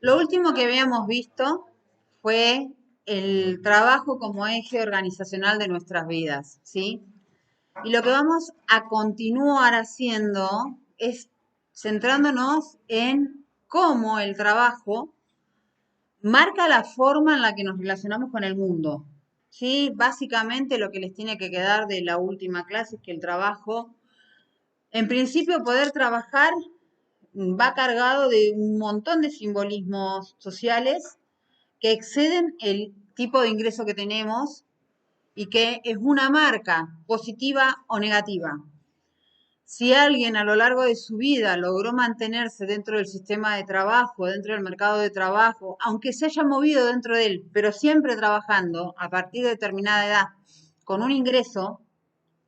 Lo último que habíamos visto fue el trabajo como eje organizacional de nuestras vidas, ¿sí? Y lo que vamos a continuar haciendo es centrándonos en cómo el trabajo marca la forma en la que nos relacionamos con el mundo. ¿Sí? Básicamente lo que les tiene que quedar de la última clase es que el trabajo, en principio poder trabajar va cargado de un montón de simbolismos sociales que exceden el tipo de ingreso que tenemos y que es una marca positiva o negativa. Si alguien a lo largo de su vida logró mantenerse dentro del sistema de trabajo, dentro del mercado de trabajo, aunque se haya movido dentro de él, pero siempre trabajando a partir de determinada edad, con un ingreso,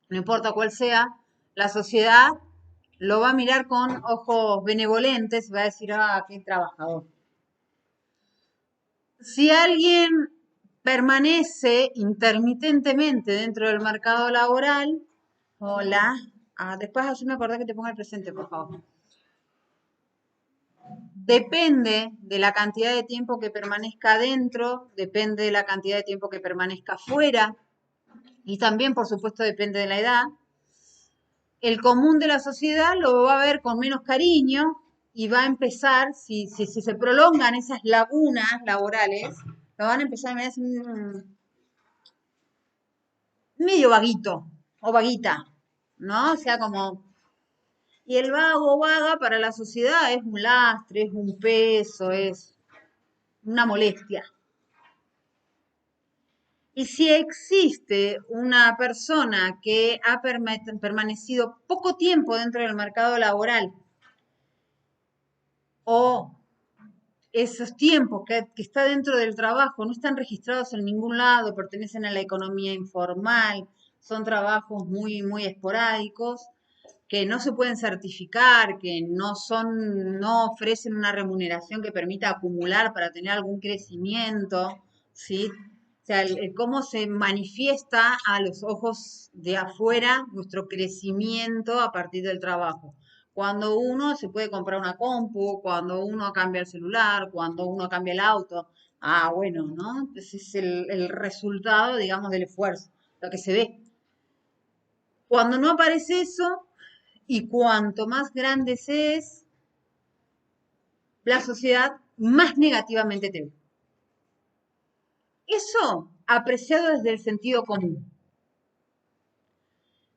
no importa cuál sea, la sociedad lo va a mirar con ojos benevolentes y va a decir, ah, qué trabajador. Si alguien permanece intermitentemente dentro del mercado laboral, hola, después así me acordé que te ponga el presente, por favor. Depende de la cantidad de tiempo que permanezca dentro, depende de la cantidad de tiempo que permanezca fuera y también, por supuesto, depende de la edad. El común de la sociedad lo va a ver con menos cariño y va a empezar, si se prolongan esas lagunas laborales, lo van a empezar a mirar así, medio vaguito o vaguita, ¿no? O sea, como... Y el vago o vaga para la sociedad es un lastre, es un peso, es una molestia. Y si existe una persona que ha permanecido poco tiempo dentro del mercado laboral o esos tiempos que está dentro del trabajo no están registrados en ningún lado, pertenecen a la economía informal, son trabajos muy, muy esporádicos, que no se pueden certificar, que no son, no ofrecen una remuneración que permita acumular para tener algún crecimiento, ¿sí? O sea, el cómo se manifiesta a los ojos de afuera nuestro crecimiento a partir del trabajo. Cuando uno se puede comprar una compu, cuando uno cambia el celular, cuando uno cambia el auto. Ah, bueno, ¿no? Ese es el resultado, digamos, del esfuerzo, lo que se ve. Cuando no aparece eso, y cuanto más grande se es, la sociedad más negativamente te ve. Eso apreciado desde el sentido común.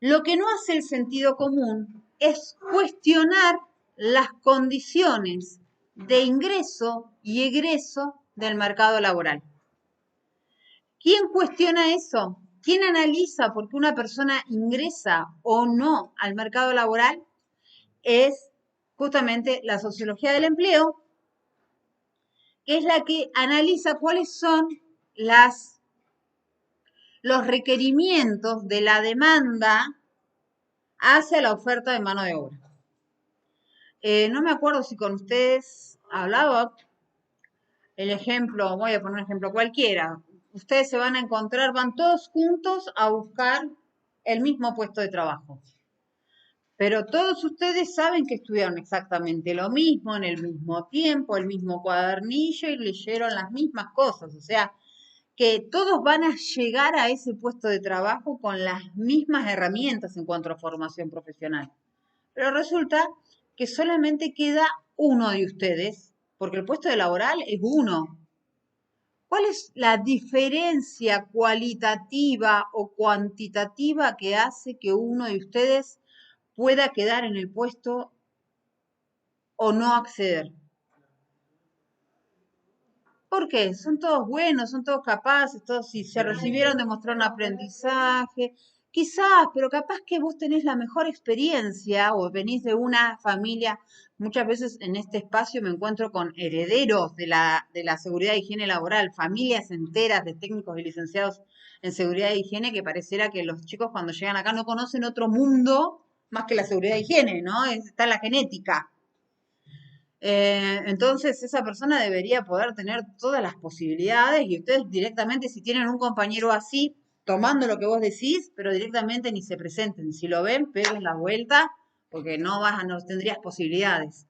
Lo que no hace el sentido común es cuestionar las condiciones de ingreso y egreso del mercado laboral. ¿Quién cuestiona eso? ¿Quién analiza por qué una persona ingresa o no al mercado laboral? Es justamente la sociología del empleo, que es la que analiza cuáles son los requerimientos de la demanda hacia la oferta de mano de obra. No me acuerdo si con ustedes hablaba el ejemplo, voy a poner un ejemplo cualquiera. Ustedes se van a encontrar, van todos juntos a buscar el mismo puesto de trabajo. Pero todos ustedes saben que estudiaron exactamente lo mismo, en el mismo tiempo, el mismo cuadernillo y leyeron las mismas cosas. O sea, que todos van a llegar a ese puesto de trabajo con las mismas herramientas en cuanto a formación profesional. Pero resulta que solamente queda uno de ustedes, porque el puesto de laboral es uno. ¿Cuál es la diferencia cualitativa o cuantitativa que hace que uno de ustedes pueda quedar en el puesto o no acceder? ¿Por qué? Son todos buenos, son todos capaces, todos si se recibieron demostraron aprendizaje, quizás, pero capaz que vos tenés la mejor experiencia o venís de una familia. Muchas veces en este espacio me encuentro con herederos de la seguridad y higiene laboral, familias enteras de técnicos y licenciados en seguridad y higiene que pareciera que los chicos cuando llegan acá no conocen otro mundo más que la seguridad y higiene, ¿no? Está en la genética. Entonces esa persona debería poder tener todas las posibilidades y ustedes directamente, si tienen un compañero así, tomando lo que vos decís, pero directamente ni se presenten. Si lo ven, peguen la vuelta porque no tendrías posibilidades.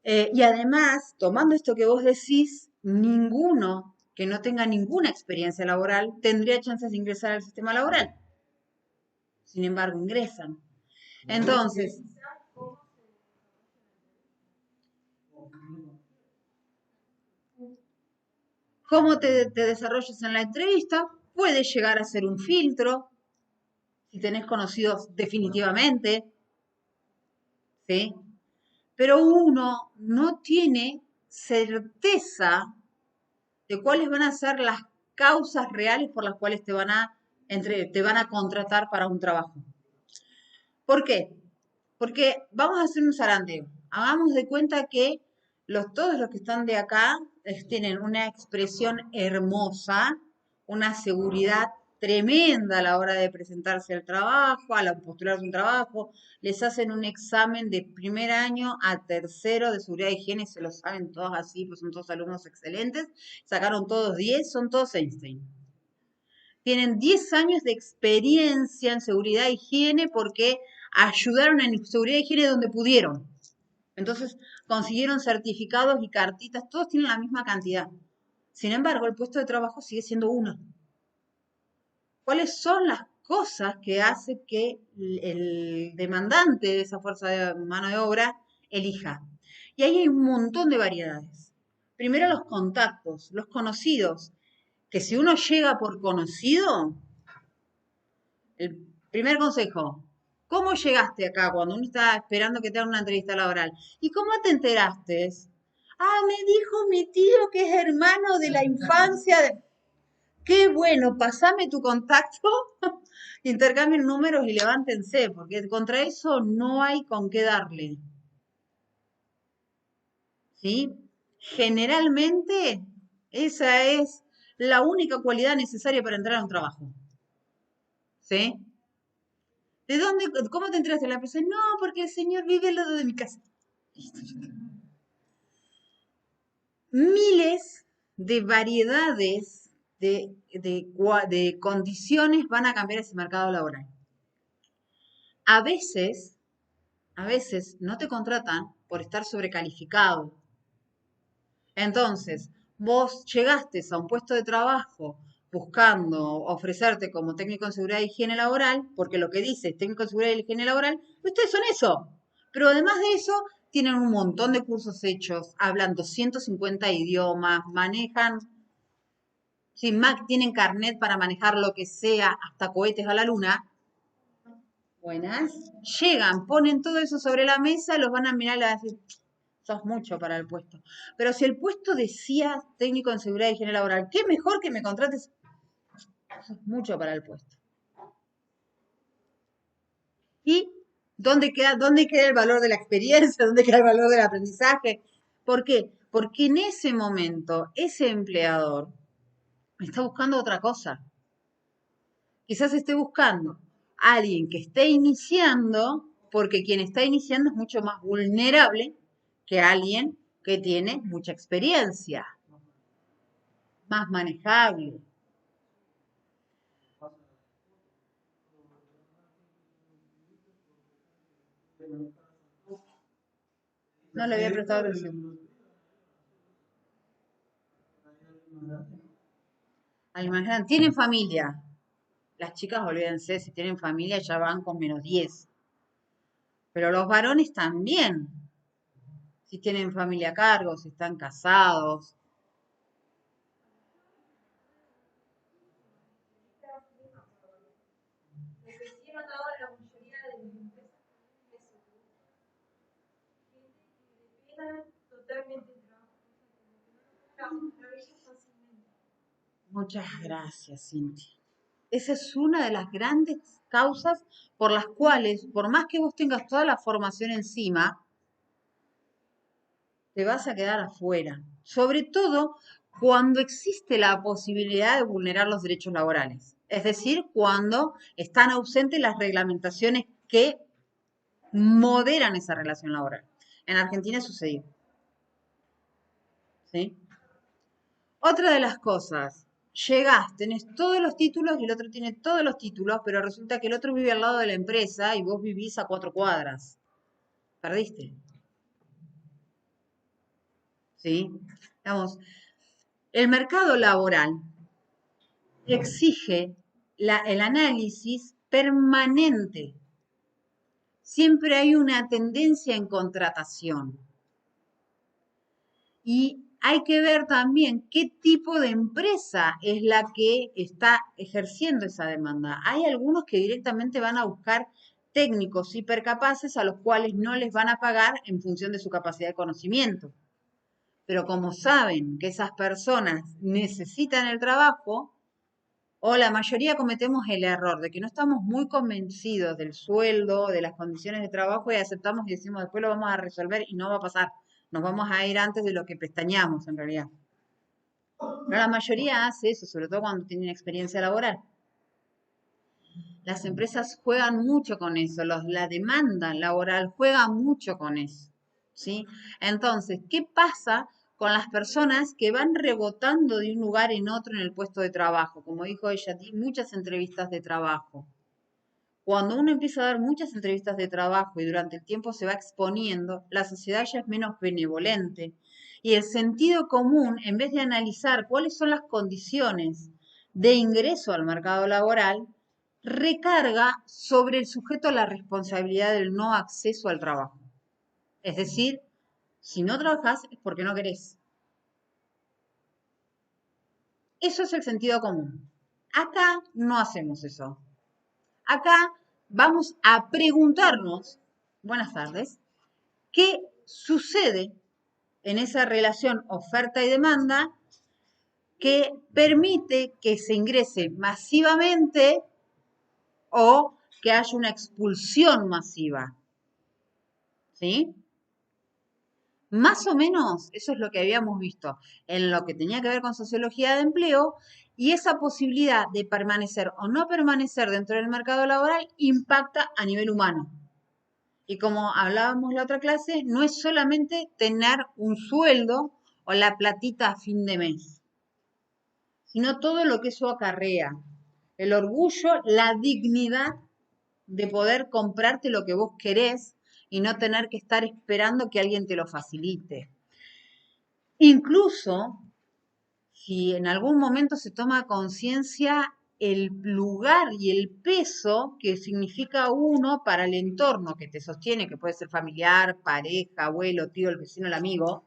Y además, tomando esto que vos decís, ninguno que no tenga ninguna experiencia laboral tendría chances de ingresar al sistema laboral. Sin embargo, ingresan. Entonces, ¿cómo te desarrollas en la entrevista? Puede llegar a ser un filtro, si tenés conocidos definitivamente, ¿sí? Pero uno no tiene certeza de cuáles van a ser las causas reales por las cuales te van a contratar para un trabajo. ¿Por qué? Porque vamos a hacer un zarandeo. Hagamos de cuenta que todos los que están de acá tienen una expresión hermosa, una seguridad tremenda a la hora de presentarse al trabajo, a la postularse un trabajo. Les hacen un examen de primer año a tercero de seguridad y higiene, se lo saben todos así, pues son todos alumnos excelentes. Sacaron todos 10, son todos Einstein. Tienen 10 años de experiencia en seguridad e higiene porque ayudaron en seguridad e higiene donde pudieron. Entonces consiguieron certificados y cartitas, todos tienen la misma cantidad. Sin embargo, el puesto de trabajo sigue siendo uno. ¿Cuáles son las cosas que hace que el demandante de esa fuerza de mano de obra elija? Y ahí hay un montón de variedades. Primero los contactos, los conocidos, que si uno llega por conocido, el primer consejo, ¿cómo llegaste acá cuando uno está esperando que te hagan una entrevista laboral? ¿Y cómo te enteraste? Ah, me dijo mi tío que es hermano de la infancia. Qué bueno, pasame tu contacto, intercambien números y levántense, porque contra eso no hay con qué darle. ¿Sí? Generalmente esa es la única cualidad necesaria para entrar a un trabajo. ¿Sí? ¿De dónde, cómo te enteraste en la empresa? No, porque el señor vive al lado de mi casa. Miles de variedades de condiciones van a cambiar ese mercado laboral. A veces, a veces no te contratan por estar sobrecalificado. Entonces, vos llegaste a un puesto de trabajo buscando ofrecerte como técnico en seguridad e higiene laboral, porque lo que dice es técnico en seguridad e higiene laboral, ustedes son eso. Pero además de eso, tienen un montón de cursos hechos, hablan 250 idiomas, manejan, sin Mac, tienen carnet para manejar lo que sea, hasta cohetes a la luna. Buenas. Llegan, ponen todo eso sobre la mesa, los van a mirar y les van a decir, sos mucho para el puesto. Pero si el puesto decía técnico en seguridad y higiene laboral, qué mejor que me contrates, sos mucho para el puesto. ¿Y dónde queda el valor de la experiencia? ¿Dónde queda el valor del aprendizaje? ¿Por qué? Porque en ese momento ese empleador está buscando otra cosa. Quizás esté buscando a alguien que esté iniciando, porque quien está iniciando es mucho más vulnerable que alguien que tiene mucha experiencia, más manejable. No le había prestado atención. Al imaginar, tienen familia. Las chicas, olvídense, si tienen familia ya van con -10. Pero los varones también. Si tienen familia a cargo, si están casados. Muchas gracias, Cintia. Esa es una de las grandes causas por las cuales, por más que vos tengas toda la formación encima, te vas a quedar afuera. Sobre todo cuando existe la posibilidad de vulnerar los derechos laborales. Es decir, cuando están ausentes las reglamentaciones que moderan esa relación laboral. En Argentina sucedió. ¿Sí? Otra de las cosas, llegás, tenés todos los títulos y el otro tiene todos los títulos, pero resulta que el otro vive al lado de la empresa y vos vivís a 4 cuadras. Perdiste. ¿sí? Digamos, el mercado laboral exige el análisis permanente. Siempre hay una tendencia en contratación. Y hay que ver también qué tipo de empresa es la que está ejerciendo esa demanda. Hay algunos que directamente van a buscar técnicos hipercapaces a los cuales no les van a pagar en función de su capacidad de conocimiento. Pero como saben que esas personas necesitan el trabajo, o la mayoría cometemos el error de que no estamos muy convencidos del sueldo, de las condiciones de trabajo y aceptamos y decimos después lo vamos a resolver y no va a pasar. Nos vamos a ir antes de lo que pestañeamos en realidad. Pero la mayoría hace eso, sobre todo cuando tienen experiencia laboral. Las empresas juegan mucho con eso, la demanda laboral juega mucho con eso, ¿sí? Entonces, ¿qué pasa con las personas que van rebotando de un lugar en otro en el puesto de trabajo? Como dijo ella, di muchas entrevistas de trabajo. Cuando uno empieza a dar muchas entrevistas de trabajo y durante el tiempo se va exponiendo, la sociedad ya es menos benevolente. Y el sentido común, en vez de analizar cuáles son las condiciones de ingreso al mercado laboral, recarga sobre el sujeto la responsabilidad del no acceso al trabajo. Es decir, si no trabajas es porque no querés. Eso es el sentido común. Acá no hacemos eso. Acá vamos a preguntarnos, buenas tardes, ¿qué sucede en esa relación oferta y demanda que permite que se ingrese masivamente o que haya una expulsión masiva? ¿Sí? Más o menos eso es lo que habíamos visto en lo que tenía que ver con sociología de empleo y esa posibilidad de permanecer o no permanecer dentro del mercado laboral impacta a nivel humano. Y como hablábamos la otra clase, no es solamente tener un sueldo o la platita a fin de mes, sino todo lo que eso acarrea. El orgullo, la dignidad de poder comprarte lo que vos querés y no tener que estar esperando que alguien te lo facilite. Incluso si en algún momento se toma conciencia el lugar y el peso que significa uno para el entorno que te sostiene, que puede ser familiar, pareja, abuelo, tío, el vecino, el amigo,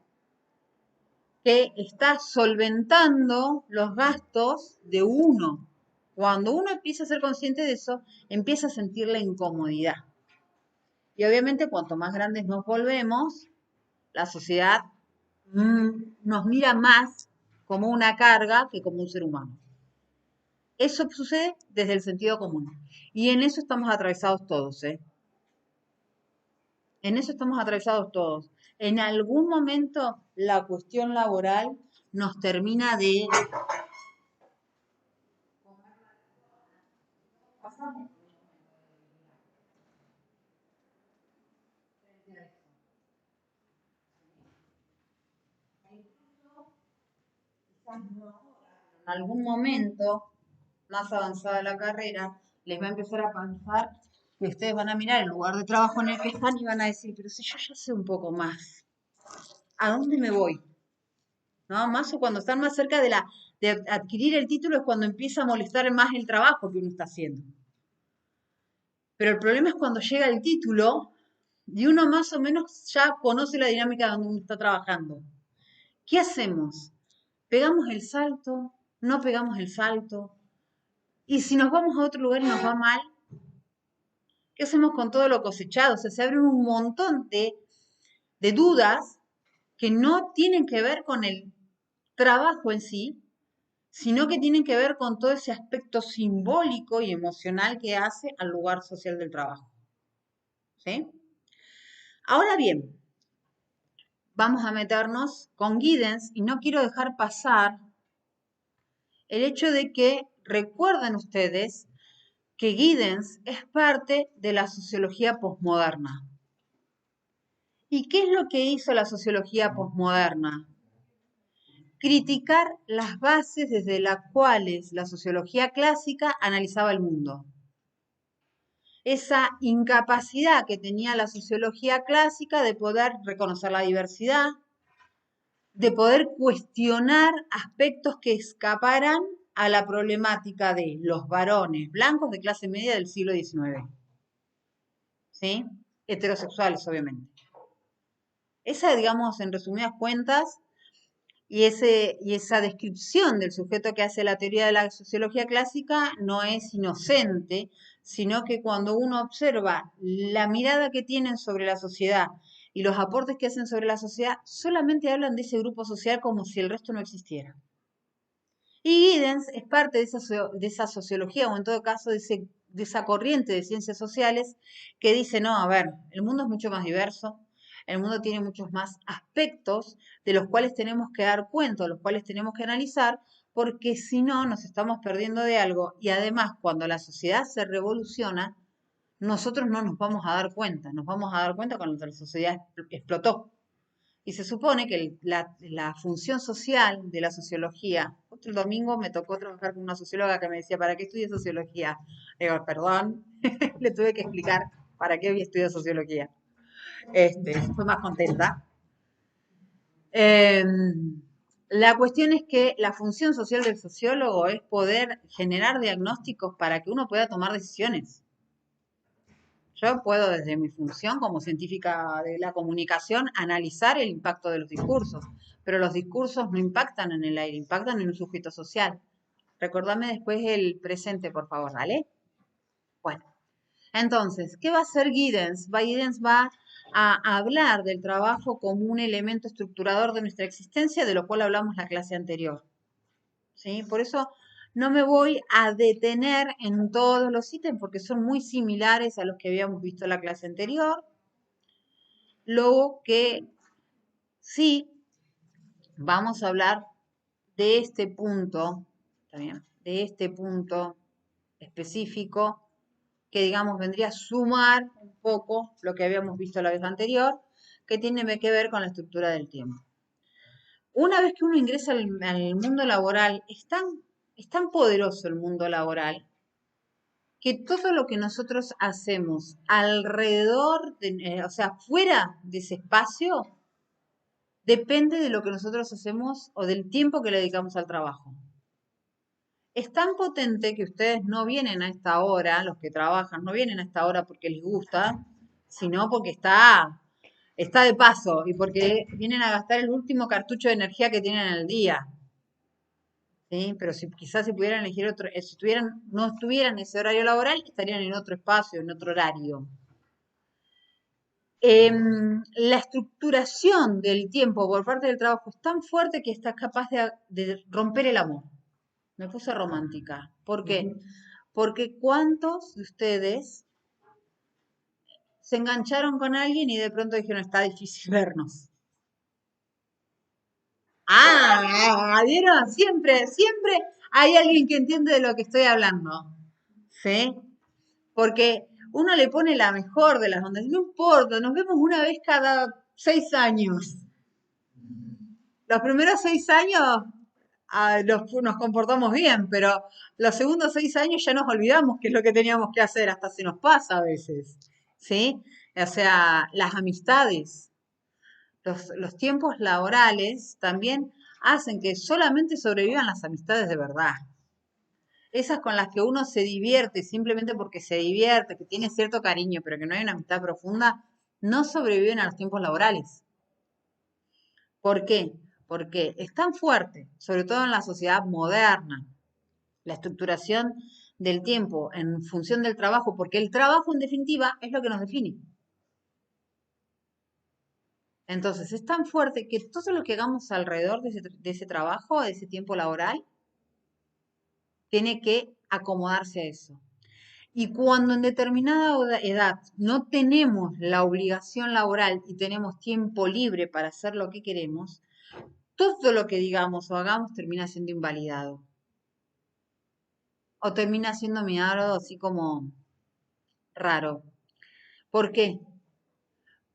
que está solventando los gastos de uno. Cuando uno empieza a ser consciente de eso, empieza a sentir la incomodidad. Y obviamente cuanto más grandes nos volvemos, la sociedad nos mira más como una carga que como un ser humano. Eso sucede desde el sentido común. Y en eso estamos atravesados todos, ¿eh? En eso estamos atravesados todos. En algún momento la cuestión laboral nos termina de... En algún momento más avanzada la carrera, les va a empezar a pasar que ustedes van a mirar el lugar de trabajo en el que están y van a decir, pero si yo ya sé un poco más, ¿a dónde me voy? ¿No? Más o cuando están más cerca de adquirir el título es cuando empieza a molestar más el trabajo que uno está haciendo. Pero el problema es cuando llega el título y uno más o menos ya conoce la dinámica donde uno está trabajando. ¿Qué hacemos? ¿Pegamos el salto? ¿No pegamos el salto? Y si nos vamos a otro lugar y nos va mal, ¿qué hacemos con todo lo cosechado? O sea, se abren un montón de dudas que no tienen que ver con el trabajo en sí, sino que tienen que ver con todo ese aspecto simbólico y emocional que hace al lugar social del trabajo. ¿Sí? Ahora bien, vamos a meternos con Giddens y no quiero dejar pasar el hecho de que recuerden ustedes que Giddens es parte de la sociología posmoderna. ¿Y qué es lo que hizo la sociología posmoderna? Criticar las bases desde las cuales la sociología clásica analizaba el mundo. Esa incapacidad que tenía la sociología clásica de poder reconocer la diversidad, de poder cuestionar aspectos que escaparan a la problemática de los varones blancos de clase media del siglo XIX, ¿sí? Heterosexuales, obviamente. Esa, digamos, en resumidas cuentas, y esa descripción del sujeto que hace la teoría de la sociología clásica no es inocente, sino que cuando uno observa la mirada que tienen sobre la sociedad y los aportes que hacen sobre la sociedad, solamente hablan de ese grupo social como si el resto no existiera. Y Giddens es parte de esa sociología, o en todo caso de esa corriente de ciencias sociales que dice, no, a ver, el mundo es mucho más diverso, el mundo tiene muchos más aspectos de los cuales tenemos que dar cuenta, de los cuales tenemos que analizar, porque si no nos estamos perdiendo de algo y además cuando la sociedad se revoluciona, nosotros no nos vamos a dar cuenta, nos vamos a dar cuenta cuando la sociedad explotó. Y se supone que la función social de la sociología, otro domingo me tocó trabajar con una socióloga que me decía, ¿para qué estudias sociología? Le digo, perdón, le tuve que explicar para qué había estudiado sociología. Fue más contenta. Eh, la cuestión es que la función social del sociólogo es poder generar diagnósticos para que uno pueda tomar decisiones. Yo puedo desde mi función como científica de la comunicación analizar el impacto de los discursos, pero los discursos no impactan en el aire, impactan en un sujeto social. Recordame después el presente, por favor, ¿vale? Bueno, entonces, ¿qué va a hacer Giddens? Giddens va a hablar del trabajo como un elemento estructurador de nuestra existencia, de lo cual hablamos la clase anterior. ¿Sí? Por eso no me voy a detener en todos los ítems porque son muy similares a los que habíamos visto en la clase anterior. Luego que sí vamos a hablar de este punto, ¿también? De este punto específico que digamos vendría a sumar un poco lo que habíamos visto la vez anterior, que tiene que ver con la estructura del tiempo. Una vez que uno ingresa al mundo laboral, es tan poderoso el mundo laboral que todo lo que nosotros hacemos alrededor, o sea, fuera de ese espacio, depende de lo que nosotros hacemos o del tiempo que le dedicamos al trabajo. Es tan potente que ustedes no vienen a esta hora, los que trabajan, no vienen a esta hora porque les gusta, sino porque está de paso y porque vienen a gastar el último cartucho de energía que tienen en el día. ¿Sí? Pero si quizás si pudieran elegir otro, si no estuvieran en ese horario laboral, estarían en otro espacio, en otro horario. La estructuración del tiempo por parte del trabajo es tan fuerte que está capaz de romper el amor. Me puse romántica. ¿Por qué? Porque ¿cuántos de ustedes se engancharon con alguien y de pronto dijeron, está difícil vernos? Ah, ¿vieron? Siempre, siempre hay alguien que entiende de lo que estoy hablando. ¿Sí? Porque uno le pone la mejor de las ondas. No importa, nos vemos una vez cada 6 años. Los primeros 6 años nos comportamos bien, pero los segundos 6 años ya nos olvidamos qué es lo que teníamos que hacer, hasta se nos pasa a veces, ¿sí? O sea, las amistades, los tiempos laborales también hacen que solamente sobrevivan las amistades de verdad. Esas con las que uno se divierte simplemente porque se divierte, que tiene cierto cariño, pero que no hay una amistad profunda, no sobreviven a los tiempos laborales. ¿Por qué? Porque es tan fuerte, sobre todo en la sociedad moderna, la estructuración del tiempo en función del trabajo, porque el trabajo en definitiva es lo que nos define. Entonces, es tan fuerte que todo lo que hagamos alrededor de ese trabajo, de ese tiempo laboral, tiene que acomodarse a eso. Y cuando en determinada edad no tenemos la obligación laboral y tenemos tiempo libre para hacer lo que queremos, todo lo que digamos o hagamos termina siendo invalidado. O termina siendo mirado así como raro. ¿Por qué?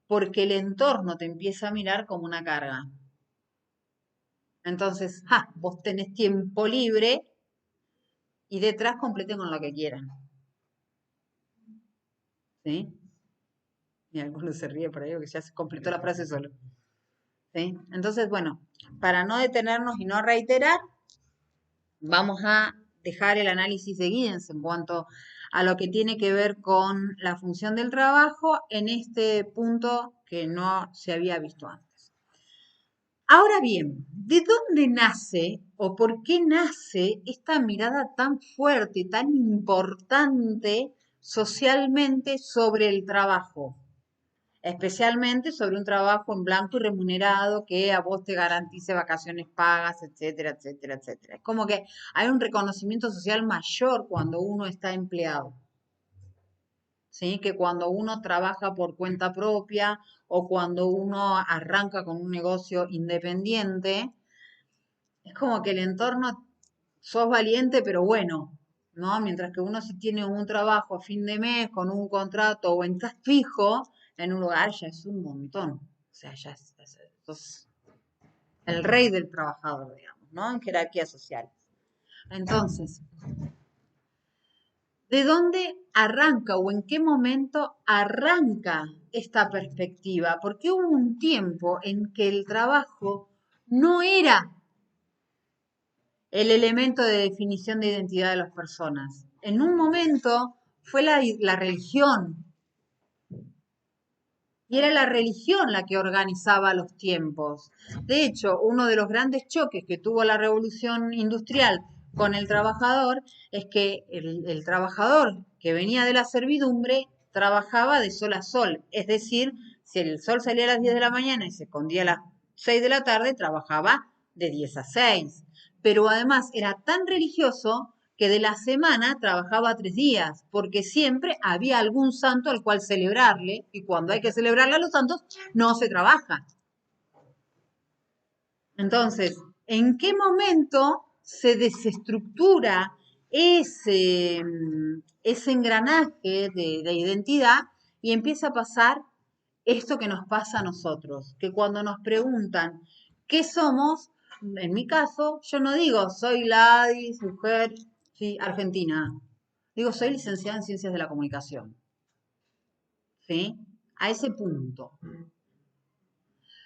Porque el entorno te empieza a mirar como una carga. Entonces, vos tenés tiempo libre y detrás completen con lo que quieran. ¿Sí? Y alguno se ríe por ahí porque ya se completó la frase solo. ¿sí? Entonces, bueno, para no detenernos y no reiterar, vamos a dejar el análisis de Giddens en cuanto a lo que tiene que ver con la función del trabajo en este punto que no se había visto antes. Ahora bien, ¿de dónde nace o por qué nace esta mirada tan fuerte, tan importante socialmente sobre el trabajo? Especialmente sobre un trabajo en blanco y remunerado que a vos te garantice vacaciones pagas, etcétera, etcétera, etcétera. Es como que hay un reconocimiento social mayor cuando uno está empleado, ¿sí? Que cuando uno trabaja por cuenta propia o cuando uno arranca con un negocio independiente, es como que el entorno, sos valiente, pero bueno, ¿no? Mientras que uno si tiene un trabajo a fin de mes con un contrato o estás fijo en un lugar, ya es un montón. O sea, ya sos el rey del trabajador, digamos, ¿no? En jerarquía social. Entonces, ¿de dónde arranca o en qué momento arranca esta perspectiva? Porque hubo un tiempo en que el trabajo no era el elemento de definición de identidad de las personas. En un momento fue la religión, y era la religión la que organizaba los tiempos. De hecho, uno de los grandes choques que tuvo la revolución industrial con el trabajador es que el trabajador que venía de la servidumbre trabajaba de sol a sol. Es decir, si el sol salía a las 10 de la mañana y se escondía a las 6 de la tarde, trabajaba de 10 a 6. Pero además era tan religioso que de la semana trabajaba 3 días, porque siempre había algún santo al cual celebrarle, y cuando hay que celebrarle a los santos, no se trabaja. Entonces, ¿en qué momento se desestructura ese engranaje de identidad y empieza a pasar esto que nos pasa a nosotros? Que cuando nos preguntan qué somos, en mi caso, yo no digo soy Ladis, mujer, sí, argentina. Digo, soy licenciada en Ciencias de la Comunicación. ¿Sí? A ese punto.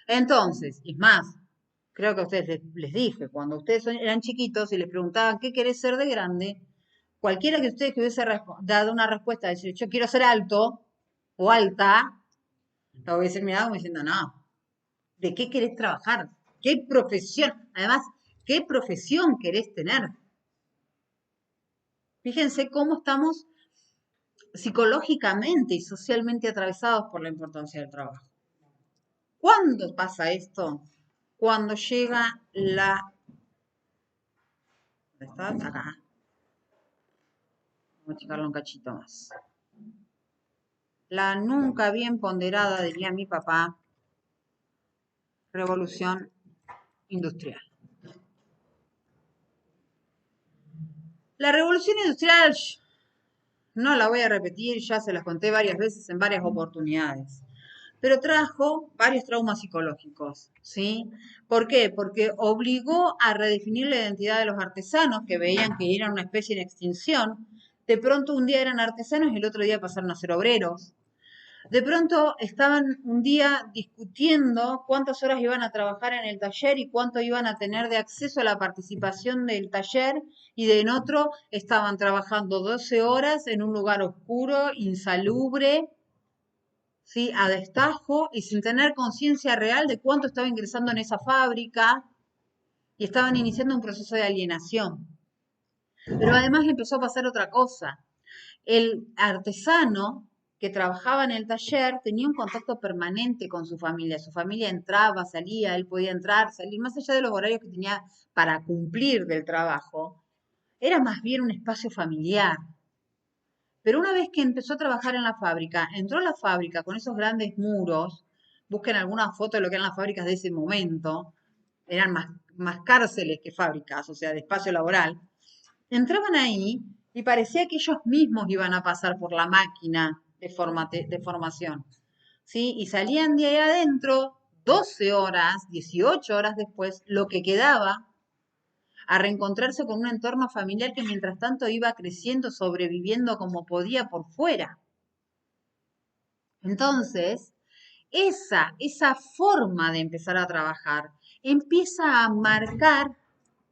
Entonces, y más, creo que a ustedes les dije, cuando ustedes eran chiquitos y les preguntaban qué querés ser de grande, cualquiera que ustedes que hubiese dado una respuesta, decir yo quiero ser alto o alta, lo hubiesen mirado como diciendo, no, ¿de qué querés trabajar? ¿Qué profesión? Además, ¿qué profesión querés tener? Fíjense cómo estamos psicológicamente y socialmente atravesados por la importancia del trabajo. ¿Cuándo pasa esto? Cuando llega la... ¿Dónde está? Acá. Vamos a checarlo un cachito más. La nunca bien ponderada, diría mi papá, revolución industrial. La revolución industrial, no la voy a repetir, ya se las conté varias veces en varias oportunidades, pero trajo varios traumas psicológicos, ¿sí? ¿Por qué? Porque obligó a redefinir la identidad de los artesanos que veían que eran una especie en extinción. De pronto un día eran artesanos y el otro día pasaron a ser obreros. De pronto estaban un día discutiendo cuántas horas iban a trabajar en el taller y cuánto iban a tener de acceso a la participación del taller, y de en otro estaban trabajando 12 horas en un lugar oscuro, insalubre, ¿sí? A destajo y sin tener conciencia real de cuánto estaba ingresando en esa fábrica, y estaban iniciando un proceso de alienación. Pero además empezó a pasar otra cosa. El artesano que trabajaba en el taller tenía un contacto permanente con su familia. Su familia entraba, salía, él podía entrar, salir, más allá de los horarios que tenía para cumplir del trabajo. Era más bien un espacio familiar. Pero una vez que empezó a trabajar en la fábrica, entró a la fábrica con esos grandes muros. Busquen alguna foto de lo que eran las fábricas de ese momento. Eran más cárceles que fábricas, o sea, de espacio laboral. Entraban ahí y parecía que ellos mismos iban a pasar por la máquina de formación, ¿sí? Y salían de ahí adentro 12 horas, 18 horas después, lo que quedaba, a reencontrarse con un entorno familiar que mientras tanto iba creciendo, sobreviviendo como podía por fuera. Entonces, esa forma de empezar a trabajar empieza a marcar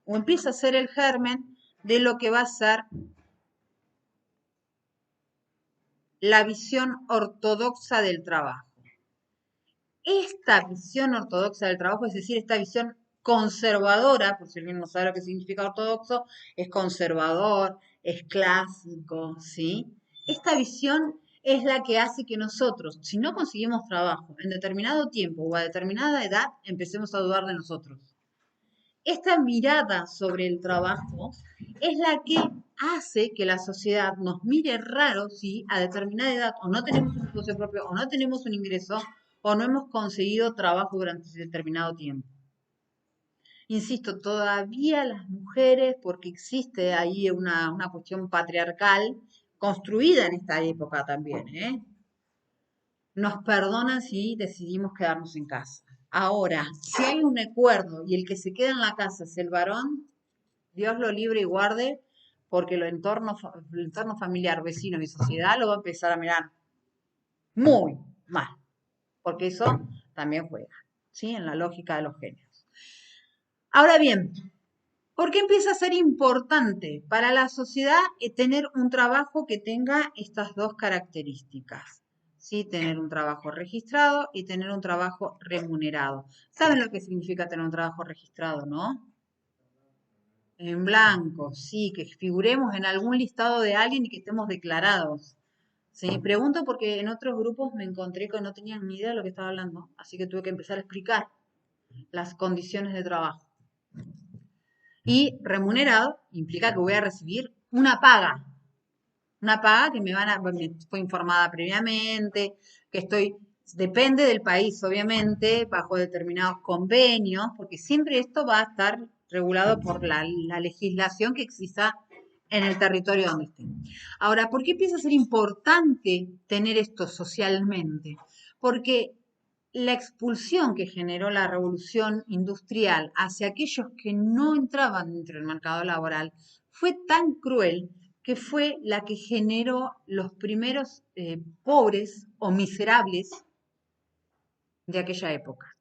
o empieza a ser el germen de lo que va a ser la visión ortodoxa del trabajo. Esta visión ortodoxa del trabajo, es decir, esta visión conservadora, por si alguien no sabe lo que significa ortodoxo, es conservador, es clásico, ¿sí? Esta visión es la que hace que nosotros, si no conseguimos trabajo en determinado tiempo o a determinada edad, empecemos a dudar de nosotros. Esta mirada sobre el trabajo es la que hace que la sociedad nos mire raro si a determinada edad o no tenemos un negocio propio o no tenemos un ingreso o no hemos conseguido trabajo durante determinado tiempo. Insisto, todavía las mujeres, porque existe ahí una cuestión patriarcal construida en esta época también, ¿eh? Nos perdonan si decidimos quedarnos en casa. Ahora, si hay un acuerdo y el que se queda en la casa es el varón, Dios lo libre y guarde, porque el entorno familiar, vecinos y sociedad lo va a empezar a mirar muy mal, porque eso también juega, ¿sí? En la lógica de los géneros. Ahora bien, ¿por qué empieza a ser importante para la sociedad tener un trabajo que tenga estas dos características? ¿Sí? Tener un trabajo registrado y tener un trabajo remunerado. ¿Saben lo que significa tener un trabajo registrado, no? En blanco, sí, que figuremos en algún listado de alguien y que estemos declarados. Sí, pregunto porque en otros grupos me encontré que no tenían ni idea de lo que estaba hablando, así que tuve que empezar a explicar las condiciones de trabajo. Y remunerado implica que voy a recibir una paga que me fue informada previamente, que depende del país, obviamente, bajo determinados convenios, porque siempre esto va a estar regulado por la legislación que exista en el territorio donde estén. Ahora, ¿por qué empieza a ser importante tener esto socialmente? Porque la expulsión que generó la revolución industrial hacia aquellos que no entraban dentro del mercado laboral fue tan cruel que fue la que generó los primeros pobres o miserables de aquella época.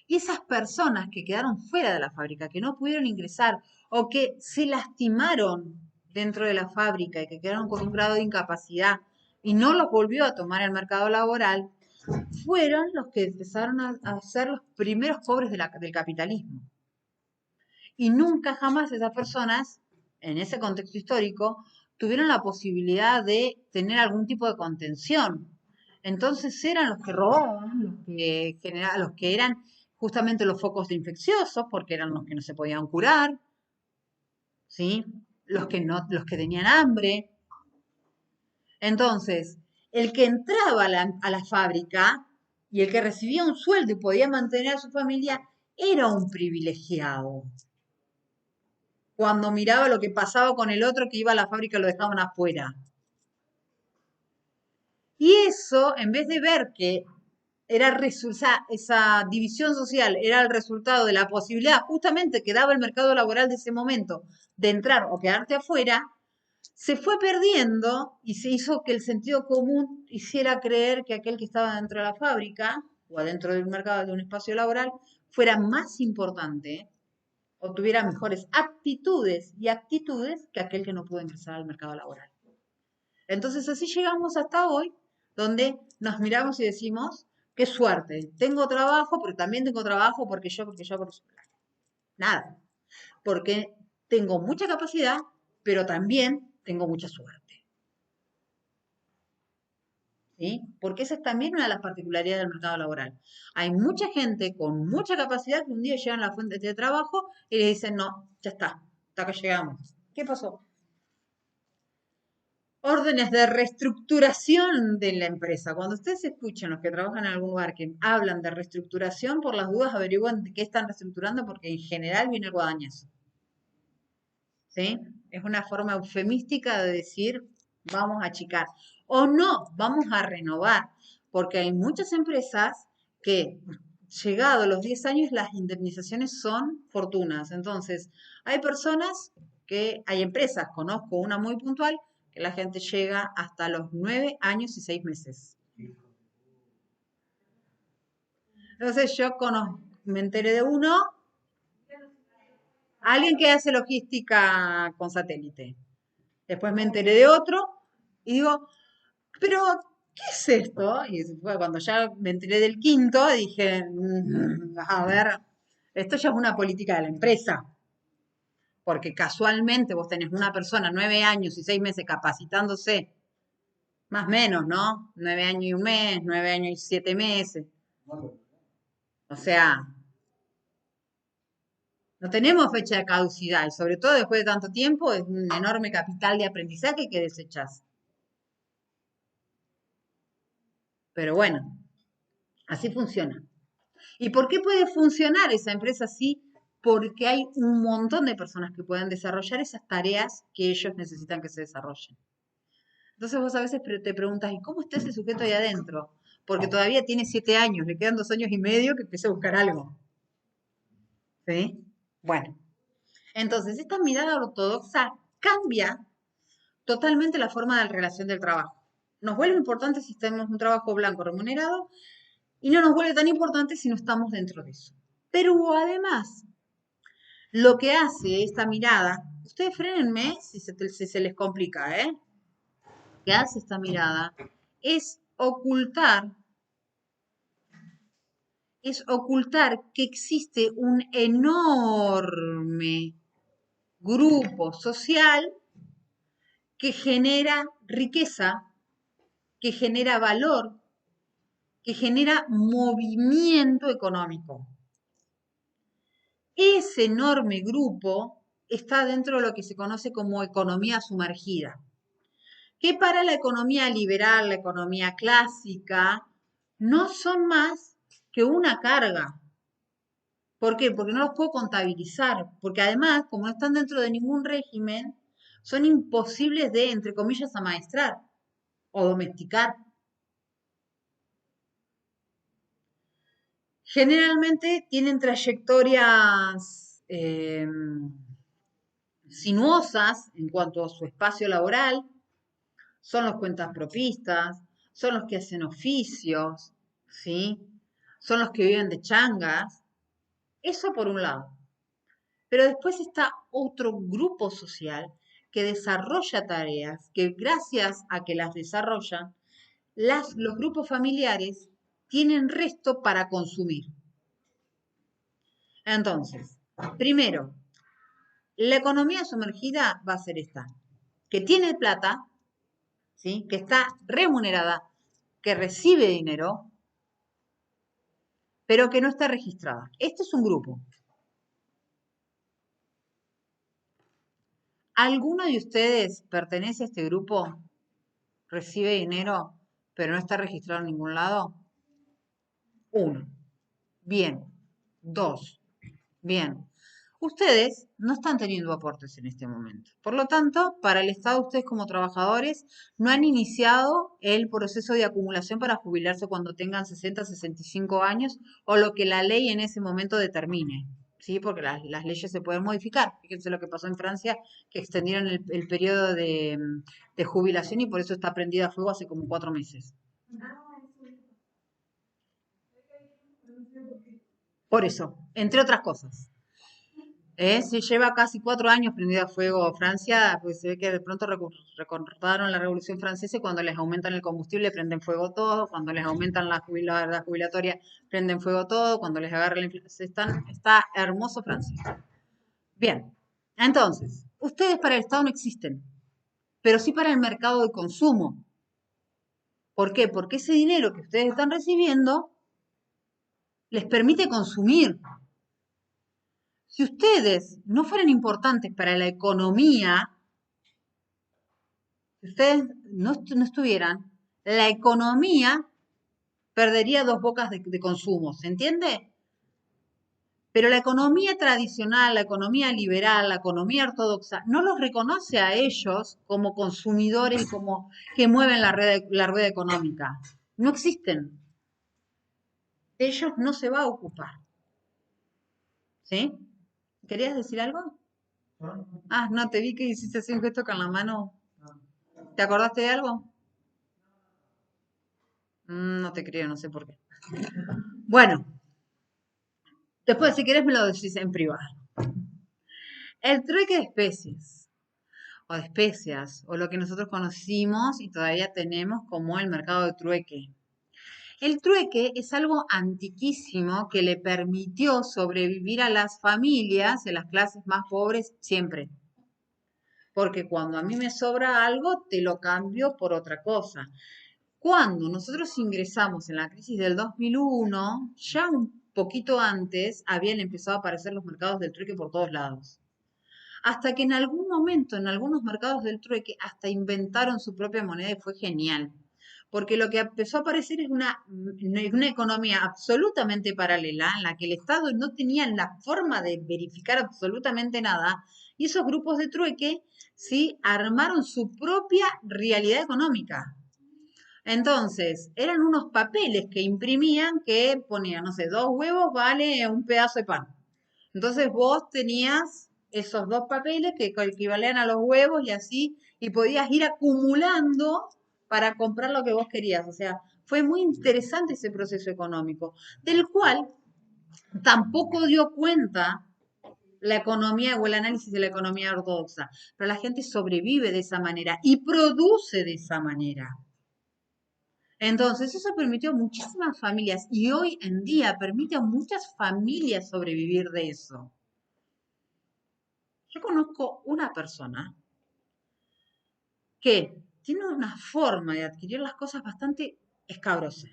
Y esas personas que quedaron fuera de la fábrica, que no pudieron ingresar o que se lastimaron dentro de la fábrica y que quedaron con un grado de incapacidad y no los volvió a tomar el mercado laboral, fueron los que empezaron a ser los primeros pobres del capitalismo. Y nunca jamás esas personas, en ese contexto histórico, tuvieron la posibilidad de tener algún tipo de contención. Entonces eran los que robaban, los que eran justamente los focos de infecciosos, porque eran los que no se podían curar, ¿sí? Los que tenían hambre. Entonces, el que entraba a la fábrica y el que recibía un sueldo y podía mantener a su familia era un privilegiado. Cuando miraba lo que pasaba con el otro que iba a la fábrica lo dejaban afuera. Y eso, en vez de ver que esa división social era el resultado de la posibilidad justamente que daba el mercado laboral de ese momento de entrar o quedarte afuera, se fue perdiendo y se hizo que el sentido común hiciera creer que aquel que estaba dentro de la fábrica o adentro del mercado de un espacio laboral fuera más importante o tuviera mejores aptitudes y actitudes que aquel que no pudo ingresar al mercado laboral. Entonces así llegamos hasta hoy, donde nos miramos y decimos, qué suerte, tengo trabajo, pero también tengo trabajo porque yo. Nada, porque tengo mucha capacidad, pero también tengo mucha suerte. ¿Sí? Porque esa es también una de las particularidades del mercado laboral. Hay mucha gente con mucha capacidad que un día llegan a la fuente de trabajo y le dicen, no, ya está, hasta acá llegamos. ¿Qué pasó? Órdenes de reestructuración de la empresa. Cuando ustedes escuchan los que trabajan en algún lugar que hablan de reestructuración, por las dudas averigüen de qué están reestructurando porque en general viene el guadañazo. ¿Sí? Es una forma eufemística de decir vamos a achicar. O no, vamos a renovar, porque hay muchas empresas que, llegado los 10 años, las indemnizaciones son fortunas. Entonces, hay empresas, conozco una muy puntual, que la gente llega hasta los 9 años y 6 meses. Entonces me enteré de uno, alguien que hace logística con satélite. Después me enteré de otro y digo, pero, ¿qué es esto? Y fue cuando ya me enteré del quinto, dije, a ver, esto ya es una política de la empresa, porque casualmente vos tenés una persona 9 años y 6 meses capacitándose, más o menos, ¿no? 9 años y un mes, 9 años y 7 meses. O sea, no tenemos fecha de caducidad y sobre todo después de tanto tiempo es un enorme capital de aprendizaje que desechás. Pero bueno, así funciona. ¿Y por qué puede funcionar esa empresa así? Porque hay un montón de personas que pueden desarrollar esas tareas que ellos necesitan que se desarrollen. Entonces vos a veces te preguntas, ¿y cómo está ese sujeto ahí adentro? Porque todavía tiene 7 años, le quedan 2 años y medio que empiece a buscar algo. ¿Sí? Bueno, entonces esta mirada ortodoxa cambia totalmente la forma de la relación del trabajo. Nos vuelve importante si tenemos un trabajo blanco remunerado y no nos vuelve tan importante si no estamos dentro de eso. Pero además, lo que hace esta mirada, ustedes frenenme si se les complica, ¿eh? Lo que hace esta mirada es ocultar que existe un enorme grupo social que genera riqueza, que genera valor, que genera movimiento económico. Ese enorme grupo está dentro de lo que se conoce como economía sumergida, que para la economía liberal, la economía clásica, no son más que una carga. ¿Por qué? Porque no los puedo contabilizar, porque además, como no están dentro de ningún régimen, son imposibles de, entre comillas, amaestrar o domesticar. Generalmente tienen trayectorias sinuosas en cuanto a su espacio laboral, son los cuentapropistas, son los que hacen oficios, ¿sí? Son los que viven de changas. Eso por un lado. Pero después está otro grupo social que desarrolla tareas que gracias a que las desarrollan, los grupos familiares tienen resto para consumir. Entonces, primero, la economía sumergida va a ser esta, que tiene plata, ¿sí? Que está remunerada, que recibe dinero, pero que no está registrada. Este es un grupo. ¿Alguno de ustedes pertenece a este grupo? ¿Recibe dinero, pero no está registrado en ningún lado? Uno. Bien. Dos. Bien. Ustedes no están teniendo aportes en este momento. Por lo tanto, para el Estado, ustedes como trabajadores no han iniciado el proceso de acumulación para jubilarse cuando tengan 60, 65 años o lo que la ley en ese momento determine. ¿Sí? Porque las leyes se pueden modificar. Fíjense lo que pasó en Francia, que extendieron el periodo de jubilación y por eso está prendida a fuego hace como 4 meses. Por eso, entre otras cosas. Se lleva casi 4 años prendida a fuego Francia, pues se ve que de pronto recordaron la Revolución Francesa y cuando les aumentan el combustible prenden fuego todo, cuando les aumentan la jubilatoria prenden fuego todo, cuando les agarra la inflación, está hermoso Francia. Bien, entonces, ustedes para el Estado no existen, pero sí para el mercado de consumo. ¿Por qué? Porque ese dinero que ustedes están recibiendo les permite consumir. Si ustedes no fueran importantes para la economía, si ustedes no estuvieran, la economía perdería dos bocas de consumo, ¿se entiende? Pero la economía tradicional, la economía liberal, la economía ortodoxa, no los reconoce a ellos como consumidores, como que mueven la rueda económica. No existen. De ellos no se va a ocupar. ¿Sí? ¿Querías decir algo? Ah, no, te vi que hiciste así un gesto con la mano. ¿Te acordaste de algo? No te creo, no sé por qué. Bueno, Después, si querés, me lo decís en privado. El trueque de especies o de especias, o lo que nosotros conocimos y todavía tenemos como el mercado de trueque. El trueque es algo antiquísimo que le permitió sobrevivir a las familias de las clases más pobres siempre. Porque cuando a mí me sobra algo, te lo cambio por otra cosa. Cuando nosotros ingresamos en la crisis del 2001, ya un poquito antes habían empezado a aparecer los mercados del trueque por todos lados. Hasta que en algún momento, en algunos mercados del trueque, hasta inventaron su propia moneda y fue genial. Porque lo que empezó a aparecer es una economía absolutamente paralela en la que el Estado no tenía la forma de verificar absolutamente nada. Y esos grupos de trueque, sí, armaron su propia realidad económica. Entonces, eran unos papeles que imprimían que ponían, no sé, 2 huevos vale un pedazo de pan. Entonces vos tenías esos 2 papeles que equivalían a los huevos y así, y podías ir acumulando para comprar lo que vos querías. O sea, fue muy interesante ese proceso económico, del cual tampoco dio cuenta la economía o el análisis de la economía ortodoxa, pero la gente sobrevive de esa manera y produce de esa manera. Entonces, eso permitió a muchísimas familias y hoy en día permite a muchas familias sobrevivir de eso. Yo conozco una persona que tiene una forma de adquirir las cosas bastante escabrosa.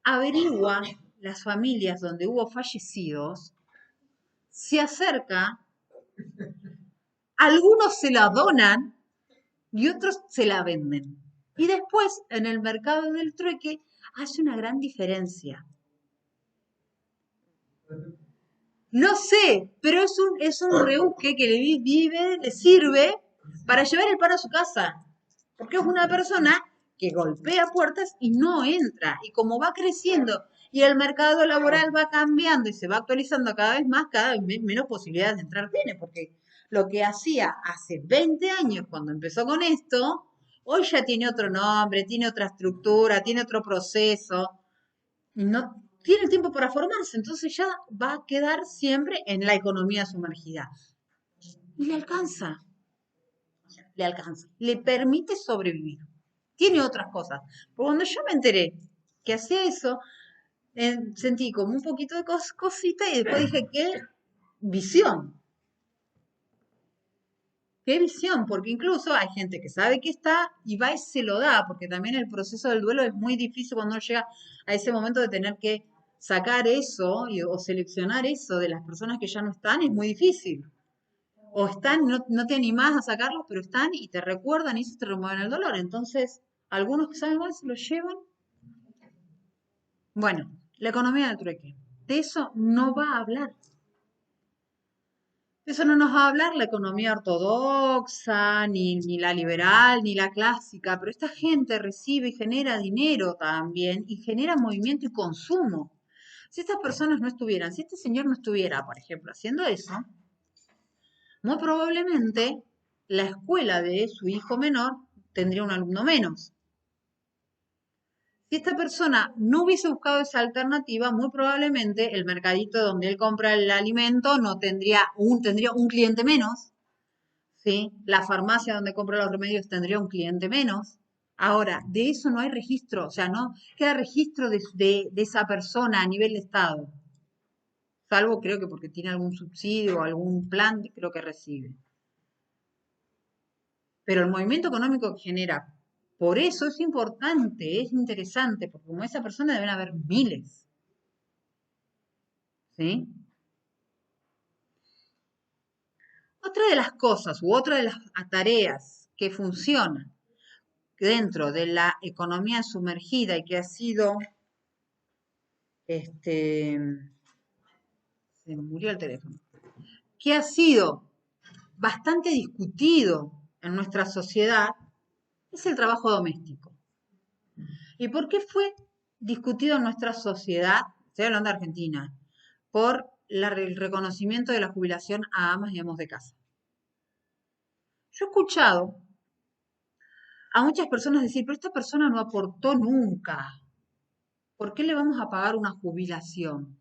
Averigua las familias donde hubo fallecidos, se acerca, algunos se la donan y otros se la venden. Y después, en el mercado del trueque, hace una gran diferencia. No sé, pero es un rebusque que le sirve para llevar el pan a su casa. Porque es una persona que golpea puertas y no entra. Y como va creciendo y el mercado laboral va cambiando y se va actualizando cada vez más, cada vez menos posibilidades de entrar tiene. Porque lo que hacía hace 20 años cuando empezó con esto, hoy ya tiene otro nombre, tiene otra estructura, tiene otro proceso no tiene el tiempo para formarse, entonces ya va a quedar siempre en la economía sumergida. Y le permite sobrevivir. Tiene otras cosas. Pero cuando yo me enteré que hacía eso, sentí como un poquito de cosita y después dije, visión, qué visión, porque incluso hay gente que sabe que está y va y se lo da, porque también el proceso del duelo es muy difícil cuando uno llega a ese momento de tener que sacar eso o seleccionar eso de las personas que ya no están, es muy difícil. O están, no te animás a sacarlos, pero están y te recuerdan y eso te remueven el dolor. Entonces, algunos que saben más se lo llevan. Bueno, la economía del trueque. De eso no va a hablar. Eso no nos va a hablar la economía ortodoxa, ni la liberal, ni la clásica, pero esta gente recibe y genera dinero también y genera movimiento y consumo. Si estas personas no estuvieran, si este señor no estuviera, por ejemplo, haciendo eso, muy probablemente la escuela de su hijo menor tendría un alumno menos. Si esta persona no hubiese buscado esa alternativa, muy probablemente el mercadito donde él compra el alimento no tendría un cliente menos. ¿Sí? La farmacia donde compra los remedios tendría un cliente menos. Ahora, de eso no hay registro, o sea, no queda registro de esa persona a nivel de Estado, salvo creo que porque tiene algún subsidio o algún plan, creo que recibe. Pero el movimiento económico que genera, por eso es importante, es interesante, porque como esa persona deben haber miles, ¿sí? Otra de las cosas u otra de las tareas que funcionan dentro de la economía sumergida y que ha sido este, se me murió el teléfono, que ha sido bastante discutido en nuestra sociedad, es el trabajo doméstico. ¿Y por qué fue discutido en nuestra sociedad? Estoy hablando de Argentina, por el reconocimiento de la jubilación a amas y amos de casa. Yo he escuchado a muchas personas decir, pero esta persona no aportó nunca. ¿Por qué le vamos a pagar una jubilación?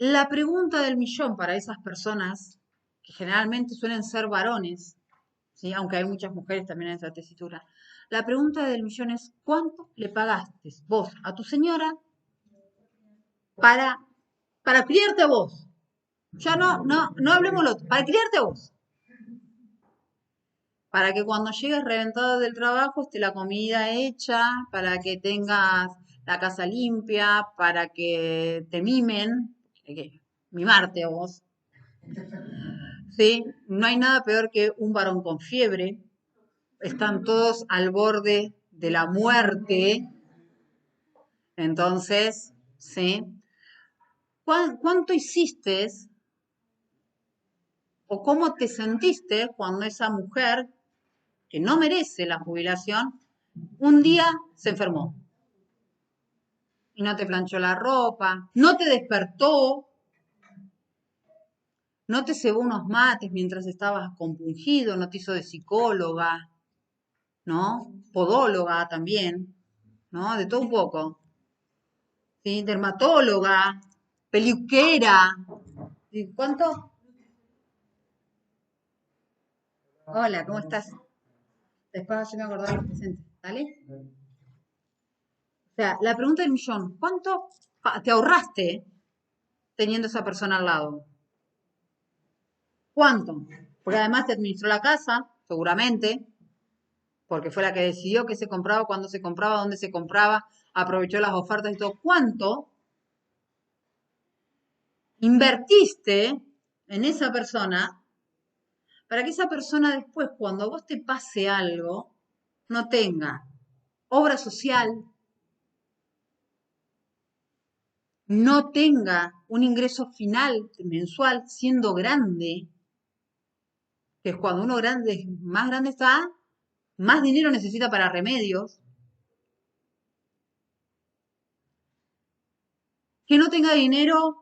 La pregunta del millón para esas personas, que generalmente suelen ser varones, ¿sí? Aunque hay muchas mujeres también en esta tesitura, la pregunta del millón es, ¿cuánto le pagaste vos a tu señora para, para criarte a vos? Ya no hablemos lo otro, para criarte a vos. Para que cuando llegues reventado del trabajo esté la comida hecha, para que tengas la casa limpia, para que te mimen, hay que mimarte a vos, ¿sí? No hay nada peor que un varón con fiebre, están todos al borde de la muerte, entonces, ¿sí? ¿Cuánto hiciste o cómo te sentiste cuando esa mujer, que no merece la jubilación, un día se enfermó y no te planchó la ropa, no te despertó, no te cebó unos mates mientras estabas compungido, no te hizo de psicóloga, ¿no? Podóloga también, ¿no? De todo un poco, ¿sí? Dermatóloga, peluquera. ¿Y cuánto? Hola, ¿cómo estás? Después yo me acordaba los presentes, ¿dale? O sea, la pregunta del millón, ¿cuánto te ahorraste teniendo esa persona al lado? ¿Cuánto? Porque además te administró la casa, seguramente, porque fue la que decidió qué se compraba, cuándo se compraba, dónde se compraba, aprovechó las ofertas y todo. ¿Cuánto invertiste en esa persona para que esa persona después, cuando a vos te pase algo, no tenga obra social, no tenga un ingreso final mensual siendo grande, que es cuando uno grande, más grande está, más dinero necesita para remedios, que no tenga dinero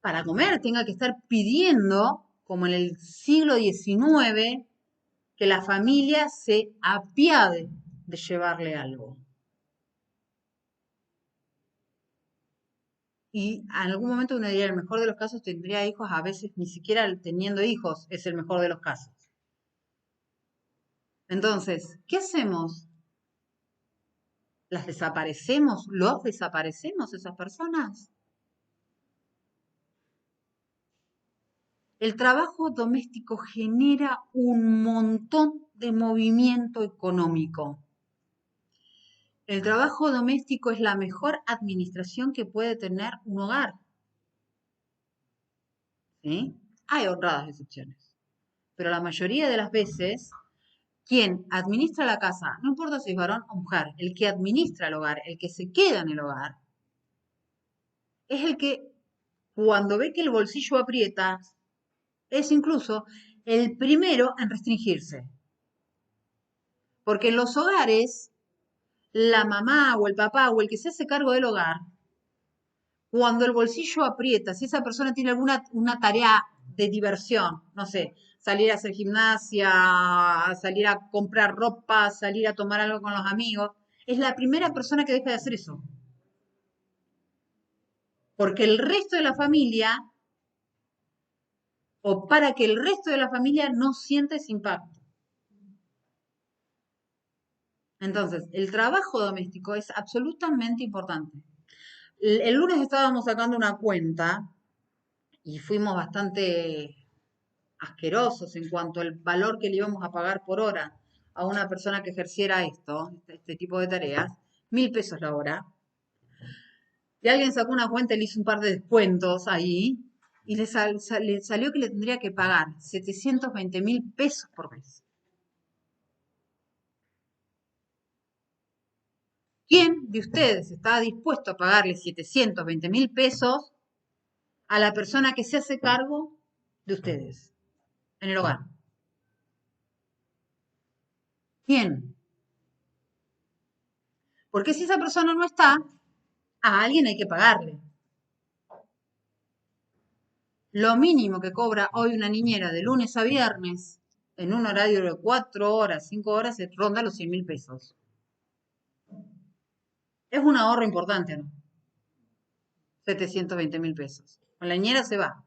para comer, tenga que estar pidiendo, como en el siglo XIX, que la familia se apiade de llevarle algo. Y en algún momento uno diría, el mejor de los casos tendría hijos, a veces ni siquiera teniendo hijos es el mejor de los casos. Entonces, ¿qué hacemos? ¿Las desaparecemos? ¿Los desaparecemos esas personas? El trabajo doméstico genera un montón de movimiento económico. El trabajo doméstico es la mejor administración que puede tener un hogar. ¿Sí? Hay honradas excepciones, pero la mayoría de las veces, quien administra la casa, no importa si es varón o mujer, el que administra el hogar, el que se queda en el hogar, es el que cuando ve que el bolsillo aprieta, es incluso el primero en restringirse. Porque en los hogares, la mamá o el papá o el que se hace cargo del hogar, cuando el bolsillo aprieta, si esa persona tiene alguna una tarea de diversión, no sé, salir a hacer gimnasia, salir a comprar ropa, salir a tomar algo con los amigos, es la primera persona que deja de hacer eso. Porque el resto de la familia, o para que el resto de la familia no sienta ese impacto. Entonces, el trabajo doméstico es absolutamente importante. El lunes estábamos sacando una cuenta y fuimos bastante asquerosos en cuanto al valor que le íbamos a pagar por hora a una persona que ejerciera este tipo de tareas, 1.000 pesos la hora. Y alguien sacó una cuenta y le hizo un par de descuentos ahí y le salió que le tendría que pagar 720.000 pesos por mes. ¿Quién de ustedes está dispuesto a pagarle 720.000 pesos a la persona que se hace cargo de ustedes en el hogar? ¿Quién? Porque si esa persona no está, a alguien hay que pagarle. Lo mínimo que cobra hoy una niñera de lunes a viernes en un horario de 4 horas, 5 horas, se ronda los 100.000 pesos. Es un ahorro importante, ¿no? 720.000 pesos. Con la niñera se va.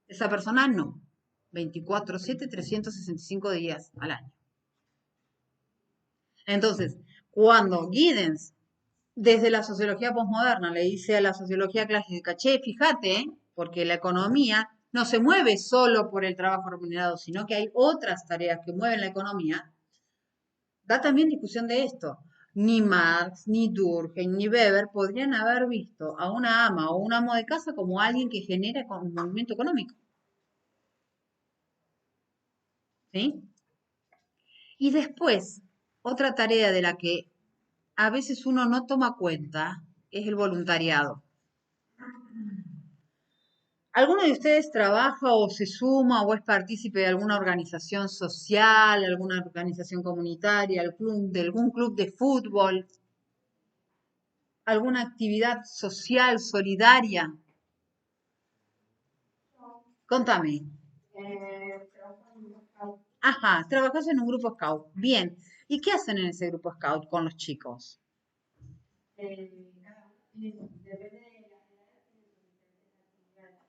Esa persona no. 24/7, 365 días al año. Entonces, cuando Giddens, desde la sociología posmoderna, le dice a la sociología clásica, che, fíjate, porque la economía no se mueve solo por el trabajo remunerado, sino que hay otras tareas que mueven la economía, da también discusión de esto. Ni Marx, ni Durkheim, ni Weber podrían haber visto a una ama o un amo de casa como alguien que genera un movimiento económico. ¿Sí? Y después, otra tarea de la que a veces uno no toma cuenta es el voluntariado. ¿Alguno de ustedes trabaja o se suma o es partícipe de alguna organización social, alguna organización comunitaria, de algún club de fútbol, alguna actividad social, solidaria? Contame. Ajá, trabajas en un grupo scout. Bien. ¿Y qué hacen en ese grupo scout con los chicos?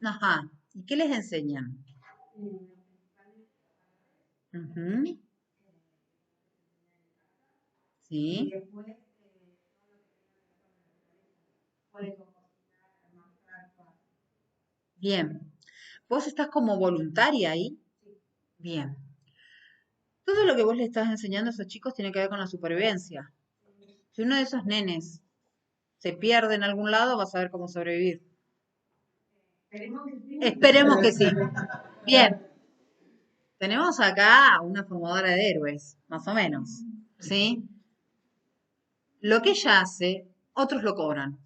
Ajá. ¿Y qué les enseñan? Ujú. Sí. Bien. ¿Vos estás como voluntaria ahí? Bien. Todo lo que vos le estás enseñando a esos chicos tiene que ver con la supervivencia. Si uno de esos nenes se pierde en algún lado, vas a ver cómo sobrevivir. Esperemos que sí. Bien. Tenemos acá una formadora de héroes, más o menos. ¿Sí? Lo que ella hace, otros lo cobran.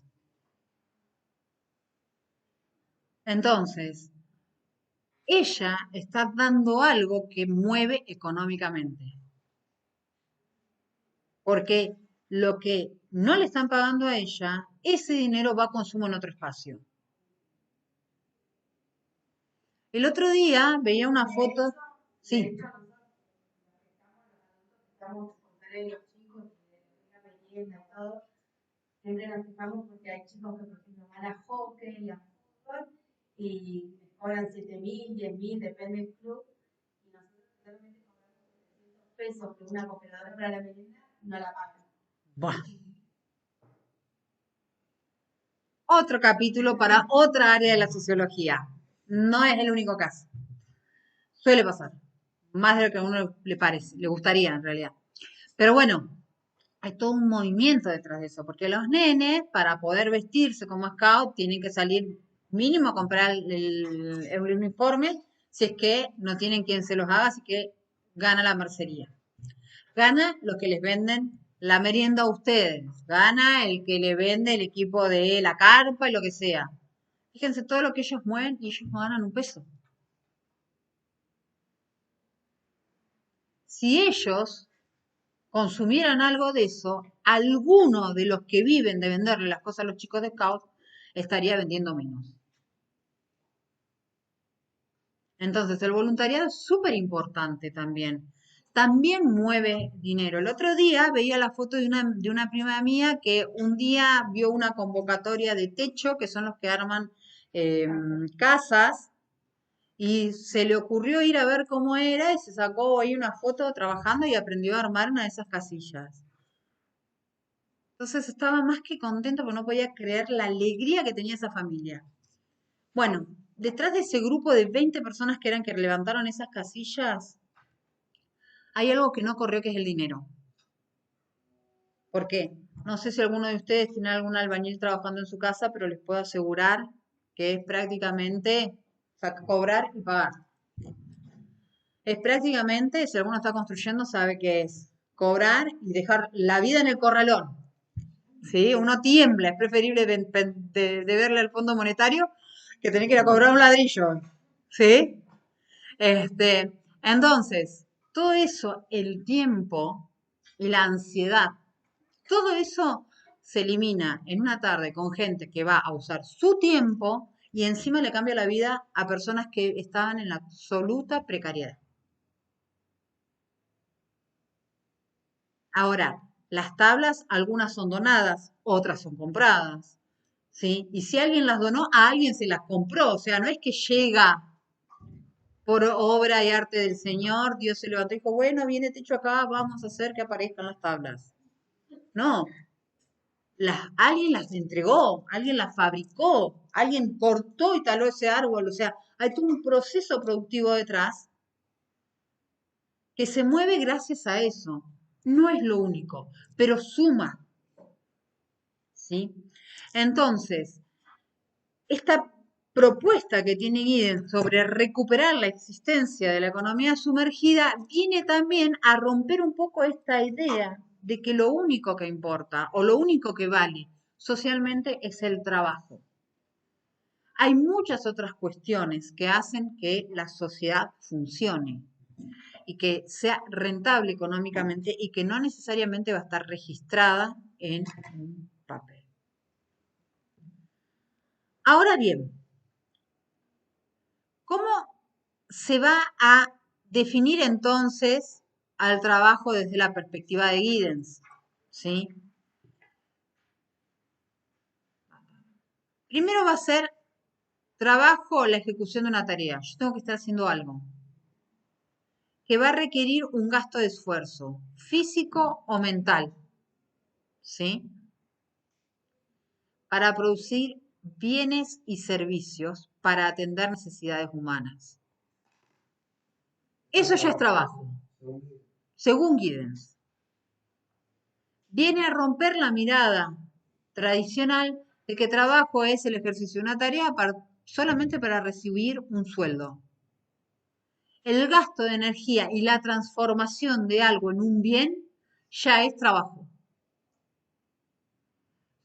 Entonces, ella está dando algo que mueve económicamente. Porque lo que no le están pagando a ella, ese dinero va a consumo en otro espacio. El otro día veía una foto, sí, buah, otro capítulo para otra área de la sociología. No es el único caso. Suele pasar. Más de lo que a uno le parece, le gustaría en realidad. Pero bueno, hay todo un movimiento detrás de eso, porque los nenes, para poder vestirse como scout, tienen que salir mínimo a comprar el uniforme, si es que no tienen quien se los haga, así que gana la mercería. Gana los que les venden la merienda a ustedes, gana el que le vende el equipo de la carpa y lo que sea. Fíjense todo lo que ellos mueven y ellos no ganan un peso. Si ellos consumieran algo de eso, alguno de los que viven de venderle las cosas a los chicos de Scout estaría vendiendo menos. Entonces, el voluntariado es súper importante también. También mueve dinero. El otro día veía la foto de una prima mía que un día vio una convocatoria de techo, que son los que arman casas, y se le ocurrió ir a ver cómo era y se sacó ahí una foto trabajando y aprendió a armar una de esas casillas. Entonces estaba más que contenta porque no podía creer la alegría que tenía esa familia. Bueno, detrás de ese grupo de 20 personas que eran que levantaron esas casillas, hay algo que no corrió que es el dinero. ¿Por qué? No sé si alguno de ustedes tiene algún albañil trabajando en su casa, pero les puedo asegurar que es prácticamente cobrar y pagar. Es prácticamente, si alguno está construyendo, sabe que es cobrar y dejar la vida en el corralón. ¿Sí? Uno tiembla, es preferible de verle al Fondo Monetario que tener que ir a cobrar un ladrillo. ¿Sí? Entonces, todo eso, el tiempo y la ansiedad, todo eso se elimina en una tarde con gente que va a usar su tiempo y encima le cambia la vida a personas que estaban en la absoluta precariedad. Ahora, las tablas, algunas son donadas, otras son compradas. ¿sí? Y si alguien las donó, a alguien se las compró. O sea, no es que llega por obra y arte del Señor, Dios se levantó y dijo, bueno, viene techo acá, vamos a hacer que aparezcan las tablas. No, alguien las entregó, alguien las fabricó, alguien cortó y taló ese árbol. O sea, hay todo un proceso productivo detrás que se mueve gracias a eso. No es lo único, pero suma, ¿sí? Entonces, esta propuesta que tiene Giddens sobre recuperar la existencia de la economía sumergida viene también a romper un poco esta idea de que lo único que importa o lo único que vale socialmente es el trabajo. Hay muchas otras cuestiones que hacen que la sociedad funcione y que sea rentable económicamente y que no necesariamente va a estar registrada en un papel. Ahora bien, ¿cómo se va a definir entonces al trabajo desde la perspectiva de Giddens? ¿Sí? Primero va a ser trabajo o la ejecución de una tarea. Yo tengo que estar haciendo algo que va a requerir un gasto de esfuerzo físico o mental, ¿sí? Para producir bienes y servicios para atender necesidades humanas. Eso ya es trabajo, según Giddens. Viene a romper la mirada tradicional de que trabajo es el ejercicio de una tarea solamente para recibir un sueldo. El gasto de energía y la transformación de algo en un bien ya es trabajo.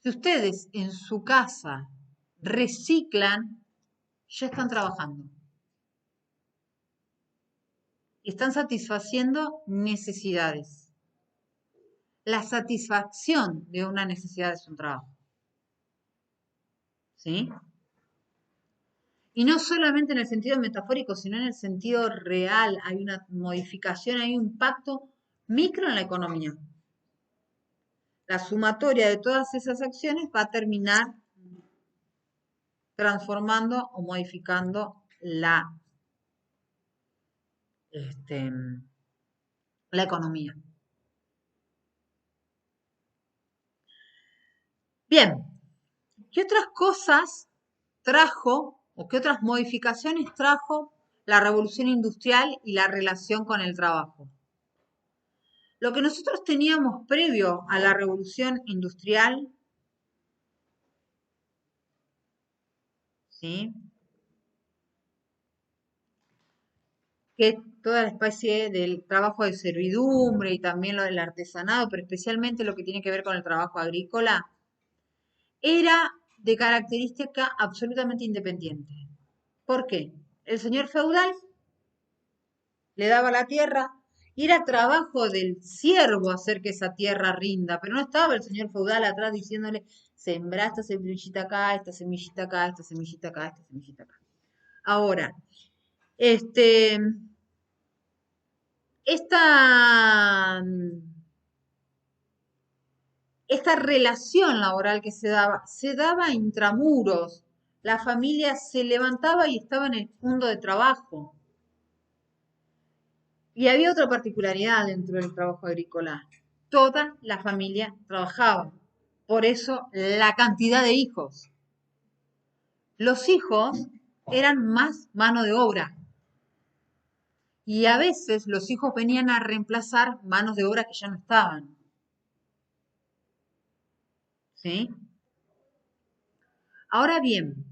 Si ustedes en su casa reciclan, ya están trabajando. Y están satisfaciendo necesidades. La satisfacción de una necesidad es un trabajo. ¿Sí? Y no solamente en el sentido metafórico, sino en el sentido real. Hay una modificación, hay un impacto micro en la economía. La sumatoria de todas esas acciones va a terminar transformando o modificando la economía. Bien, ¿qué otras cosas trajo o qué otras modificaciones trajo la revolución industrial y la relación con el trabajo? Lo que nosotros teníamos previo a la revolución industrial, ¿sí? Que toda la especie del trabajo de servidumbre y también lo del artesanado, pero especialmente lo que tiene que ver con el trabajo agrícola, era de característica absolutamente independiente. ¿Por qué? El señor feudal le daba la tierra y era trabajo del siervo hacer que esa tierra rinda, pero no estaba el señor feudal atrás diciéndole, sembrá esta semillita acá, esta semillita acá, esta semillita acá, esta semillita acá. Ahora, este, esta, esta relación laboral que se daba intramuros. La familia se levantaba y estaba en el mundo de trabajo. Y había otra particularidad dentro del trabajo agrícola. Toda la familia trabajaba. Por eso la cantidad de hijos. Los hijos eran más mano de obra. Y a veces los hijos venían a reemplazar manos de obra que ya no estaban. ¿Sí? Ahora bien,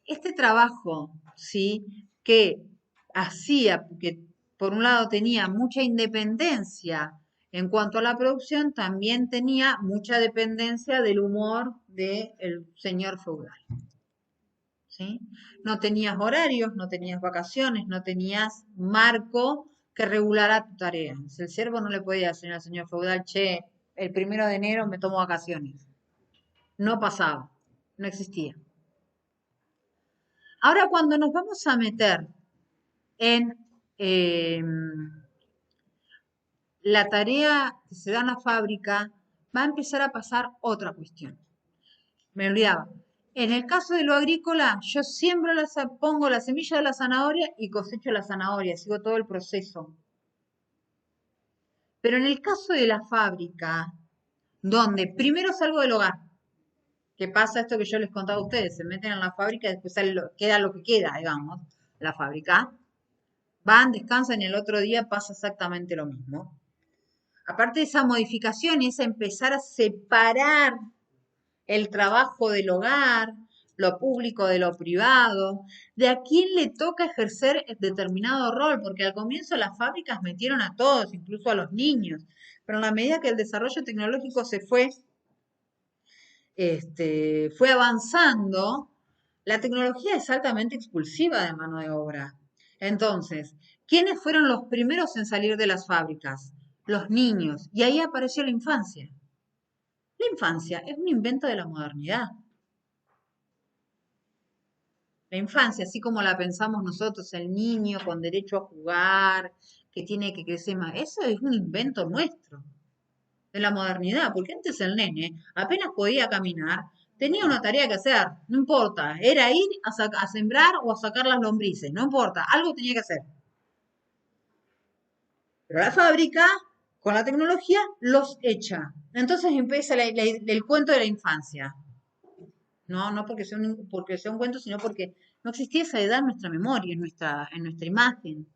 este trabajo, ¿sí? Que hacía, que por un lado tenía mucha independencia en cuanto a la producción, también tenía mucha dependencia del humor del señor feudal. ¿Sí? No tenías horarios, no tenías vacaciones, no tenías marco que regulara tu tarea. El siervo no le podía decir al señor feudal, che, el 1 de enero me tomo vacaciones. No pasaba, no existía. Ahora, cuando nos vamos a meter en la tarea que se da en la fábrica, va a empezar a pasar otra cuestión. Me olvidaba. En el caso de lo agrícola, yo siembro pongo la semilla de la zanahoria y cosecho la zanahoria, sigo todo el proceso. Pero en el caso de la fábrica, donde primero salgo del hogar, que pasa esto que yo les contaba a ustedes, se meten en la fábrica y después queda lo que queda, digamos, la fábrica, van, descansan y el otro día pasa exactamente lo mismo. Aparte de esa modificación y esa empezar a separar el trabajo del hogar, lo público de lo privado, de a quién le toca ejercer determinado rol, porque al comienzo las fábricas metieron a todos, incluso a los niños, pero en la medida que el desarrollo tecnológico se fue avanzando, la tecnología es altamente expulsiva de mano de obra. Entonces, ¿quiénes fueron los primeros en salir de las fábricas? Los niños. Y ahí apareció la infancia. La infancia es un invento de la modernidad. La infancia, así como la pensamos nosotros, el niño con derecho a jugar, que tiene que crecer más, eso es un invento nuestro, de la modernidad, porque antes el nene apenas podía caminar, tenía una tarea que hacer, no importa, era ir a sembrar o a sacar las lombrices, no importa, algo tenía que hacer. Pero la fábrica, con la tecnología, los echa. Entonces empieza el cuento de la infancia. No, no porque sea un cuento, sino porque no existía esa edad en nuestra memoria, en nuestra imagen.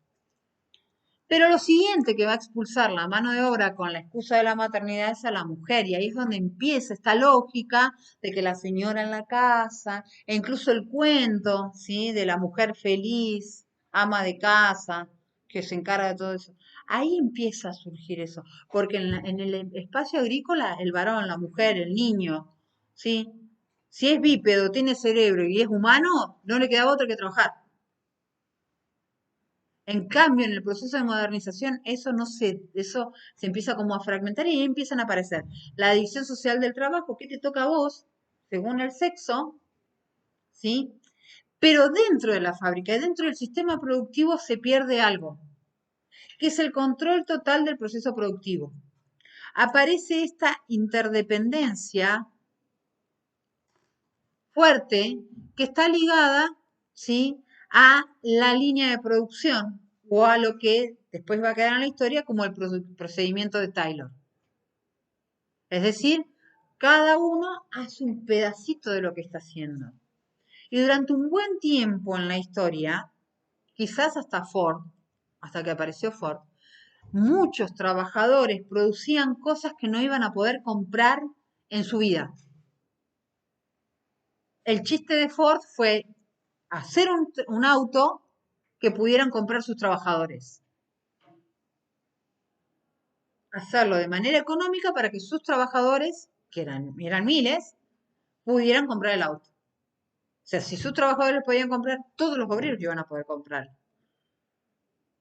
Pero lo siguiente que va a expulsar la mano de obra con la excusa de la maternidad es a la mujer, y ahí es donde empieza esta lógica de que la señora en la casa, e incluso el cuento, ¿sí? De la mujer feliz, ama de casa, que se encarga de todo eso. Ahí empieza a surgir eso, porque en el espacio agrícola, el varón, la mujer, el niño, ¿sí? Si es bípedo, tiene cerebro y es humano, no le queda otro que trabajar. En cambio, en el proceso de modernización, eso se empieza como a fragmentar y ahí empiezan a aparecer la división social del trabajo, que te toca a vos, según el sexo, ¿sí? Pero dentro de la fábrica y dentro del sistema productivo se pierde algo, que es el control total del proceso productivo. Aparece esta interdependencia fuerte que está ligada, ¿sí? A la línea de producción o a lo que después va a quedar en la historia como el procedimiento de Taylor. Es decir, cada uno hace un pedacito de lo que está haciendo. Y durante un buen tiempo en la historia, quizás hasta Ford, hasta que apareció Ford, muchos trabajadores producían cosas que no iban a poder comprar en su vida. El chiste de Ford fue hacer un auto que pudieran comprar sus trabajadores. Hacerlo de manera económica para que sus trabajadores, que eran miles, pudieran comprar el auto. O sea, si sus trabajadores podían comprar, todos los obreros iban a poder comprar.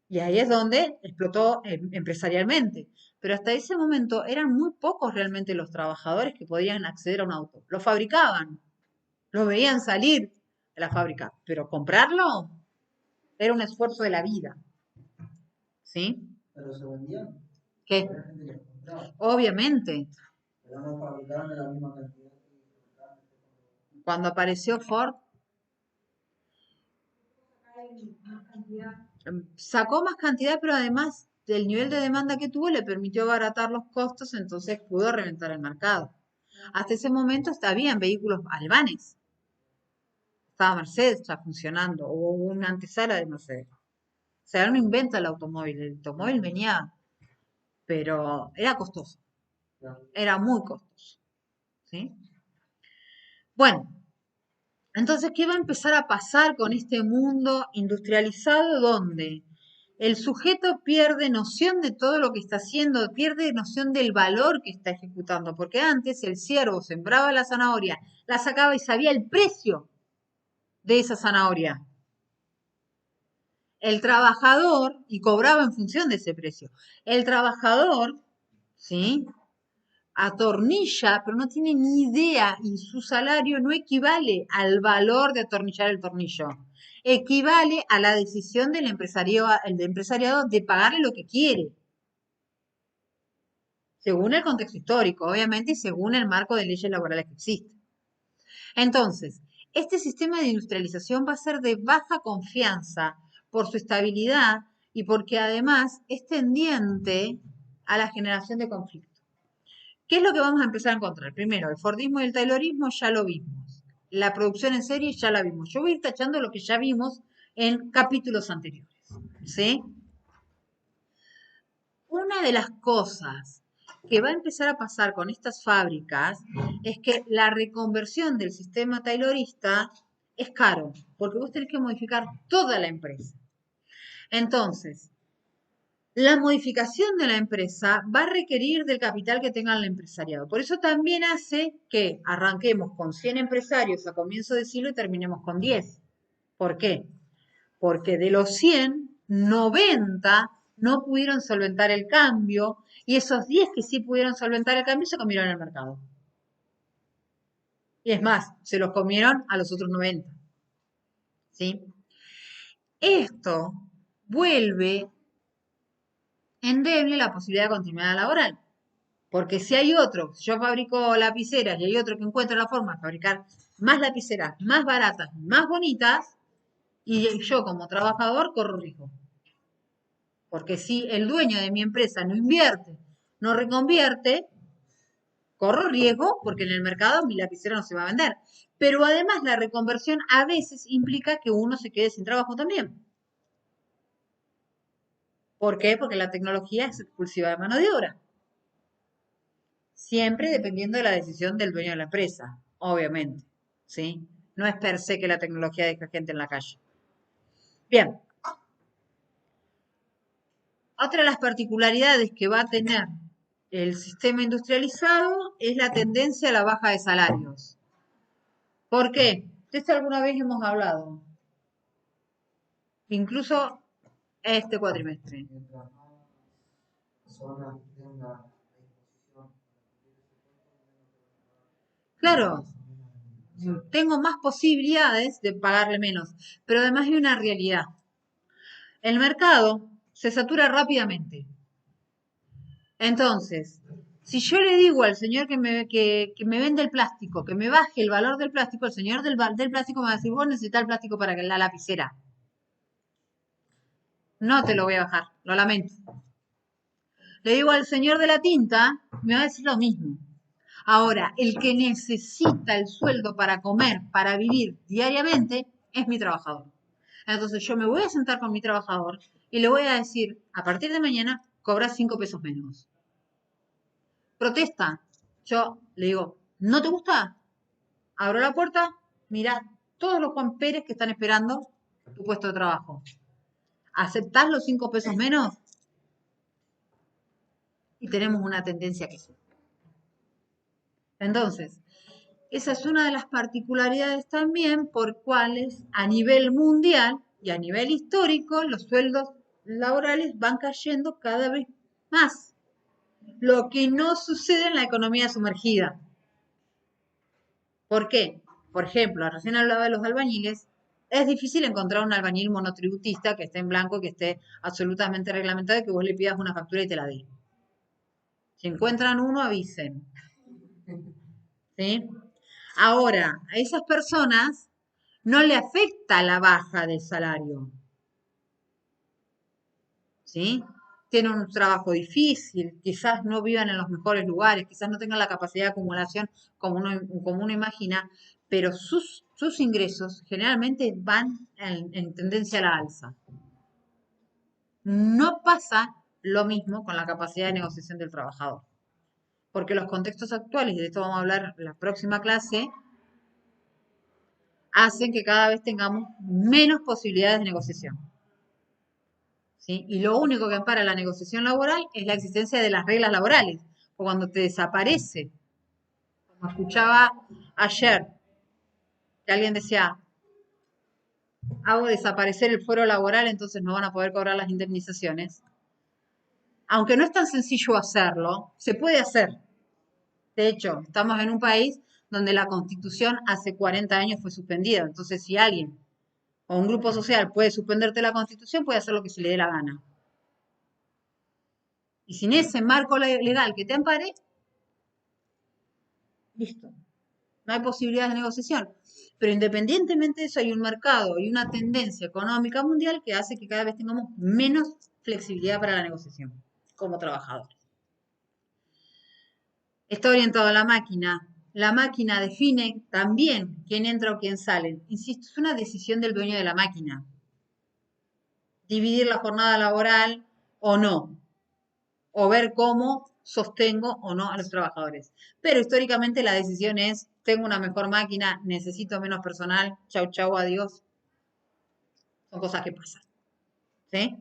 Y ahí es donde explotó empresarialmente. Pero hasta ese momento eran muy pocos realmente los trabajadores que podían acceder a un auto. Lo fabricaban, lo veían salir de la fábrica, pero comprarlo era un esfuerzo de la vida. ¿Sí? Pero se vendían. ¿Qué? Había gente que los compraba. Obviamente, Pero no fabricaban en la misma cantidad que fabricaban. cuando apareció Ford, sacó más cantidad, pero además del nivel de demanda que tuvo le permitió abaratar los costos, entonces pudo reventar el mercado. Hasta ese momento habían vehículos alemanes. Estaba Mercedes ya funcionando, o una antesala de Mercedes. O sea, no inventa el automóvil venía, pero era costoso, era muy costoso, ¿sí? Bueno, entonces, ¿qué va a empezar a pasar con este mundo industrializado donde el sujeto pierde noción de todo lo que está haciendo, pierde noción del valor que está ejecutando? Porque antes el ciervo sembraba la zanahoria, la sacaba y sabía el precio de esa zanahoria. El trabajador, y cobraba en función de ese precio, el trabajador, ¿sí? Atornilla, pero no tiene ni idea y su salario no equivale al valor de atornillar el tornillo. Equivale a la decisión del empresariado de pagarle lo que quiere, según el contexto histórico, obviamente, y según el marco de leyes laborales que existe. Entonces, este sistema de industrialización va a ser de baja confianza por su estabilidad y porque además es tendiente a la generación de conflictos. ¿Qué es lo que vamos a empezar a encontrar? Primero, el Fordismo y el Taylorismo ya lo vimos. La producción en serie ya la vimos. Yo voy a ir tachando lo que ya vimos en capítulos anteriores. ¿Sí? Una de las cosas que va a empezar a pasar con estas fábricas es que la reconversión del sistema taylorista es caro, porque vos tenés que modificar toda la empresa. Entonces, la modificación de la empresa va a requerir del capital que tenga el empresariado. Por eso también hace que arranquemos con 100 empresarios a comienzo de siglo y terminemos con 10. ¿Por qué? Porque de los 100, 90 no pudieron solventar el cambio y esos 10 que sí pudieron solventar el cambio se comieron el mercado. Y es más, se los comieron a los otros 90. ¿Sí? Esto vuelve endeble la posibilidad de continuidad laboral. Porque si hay otro, yo fabrico lapiceras y hay otro que encuentra la forma de fabricar más lapiceras, más baratas, más bonitas, y yo como trabajador corro riesgo. Porque si el dueño de mi empresa no invierte, no reconvierte, corro riesgo porque en el mercado mi lapicera no se va a vender. Pero además la reconversión a veces implica que uno se quede sin trabajo también. ¿Por qué? Porque la tecnología es expulsiva de mano de obra. Siempre dependiendo de la decisión del dueño de la empresa, obviamente. ¿Sí? No es per se que la tecnología deja gente en la calle. Bien. Otra de las particularidades que va a tener el sistema industrializado es la tendencia a la baja de salarios. ¿Por qué? De esto alguna vez hemos hablado, incluso este cuatrimestre. Mientras más personas tengan a disposición Claro, tengo más posibilidades de pagarle menos, pero además hay una realidad. El mercado se satura rápidamente. Entonces, si yo le digo al señor que me vende el plástico, que me baje el valor del plástico, el señor del plástico me va a decir, vos necesitas el plástico para que la lapicera. No te lo voy a bajar, lo lamento. Le digo al señor de la tinta, me va a decir lo mismo. Ahora, el que necesita el sueldo para comer, para vivir diariamente, es mi trabajador. Entonces yo me voy a sentar con mi trabajador y le voy a decir, a partir de mañana, cobras 5 pesos menos. Protesta. Yo le digo, ¿no te gusta? Abro la puerta, mira todos los Juan Pérez que están esperando tu puesto de trabajo. ¿Aceptás los 5 pesos menos? Y tenemos una tendencia que sube. Entonces, esa es una de las particularidades también por cuales a nivel mundial y a nivel histórico los sueldos laborales van cayendo cada vez más. Lo que no sucede en la economía sumergida. ¿Por qué? Por ejemplo, recién hablaba de los albañiles. Es difícil encontrar un albañil monotributista que esté en blanco, que esté absolutamente reglamentado y que vos le pidas una factura y te la dé. Si encuentran uno, avisen. ¿Sí? Ahora, a esas personas no le afecta la baja del salario. ¿Sí? Tienen un trabajo difícil, quizás no vivan en los mejores lugares, quizás no tengan la capacidad de acumulación como uno imagina, pero sus ingresos generalmente van en tendencia a la alza. No pasa lo mismo con la capacidad de negociación del trabajador, porque los contextos actuales, y de esto vamos a hablar en la próxima clase, hacen que cada vez tengamos menos posibilidades de negociación. ¿Sí? Y lo único que ampara la negociación laboral es la existencia de las reglas laborales. O cuando te desaparece, como escuchaba ayer, que alguien decía, hago desaparecer el fuero laboral, entonces no van a poder cobrar las indemnizaciones. Aunque no es tan sencillo hacerlo, se puede hacer. De hecho, estamos en un país donde la Constitución hace 40 años fue suspendida. Entonces, si alguien o un grupo social puede suspenderte la Constitución, puede hacer lo que se le dé la gana. Y sin ese marco legal que te ampare, listo. no hay posibilidades de negociación. Pero independientemente de eso, hay un mercado y una tendencia económica mundial que hace que cada vez tengamos menos flexibilidad para la negociación como trabajadores. Está orientado a la máquina. La máquina define también quién entra o quién sale. Insisto, es una decisión del dueño de la máquina. Dividir la jornada laboral o no. O ver cómo sostengo o no a los trabajadores. Pero históricamente la decisión es, tengo una mejor máquina, necesito menos personal, chau, chau, adiós. Son cosas que pasan. ¿Sí?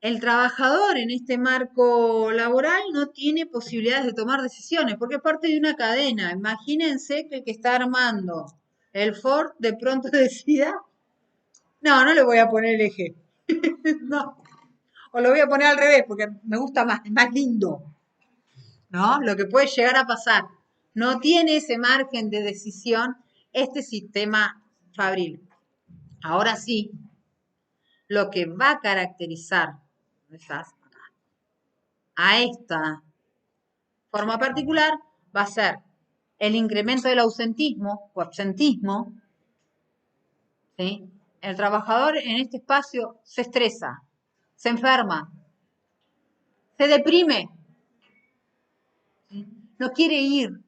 El trabajador en este marco laboral no tiene posibilidades de tomar decisiones porque es parte de una cadena. Imagínense que el que está armando el Ford de pronto decida, no le voy a poner el eje. No. O lo voy a poner al revés porque me gusta más, es más lindo. ¿No? Lo que puede llegar a pasar. No tiene ese margen de decisión este sistema fabril. Ahora sí, lo que va a caracterizar a esta forma particular va a ser el incremento del ausentismo o absentismo. ¿Sí? El trabajador en este espacio se estresa, se enferma, se deprime, ¿sí? No quiere ir,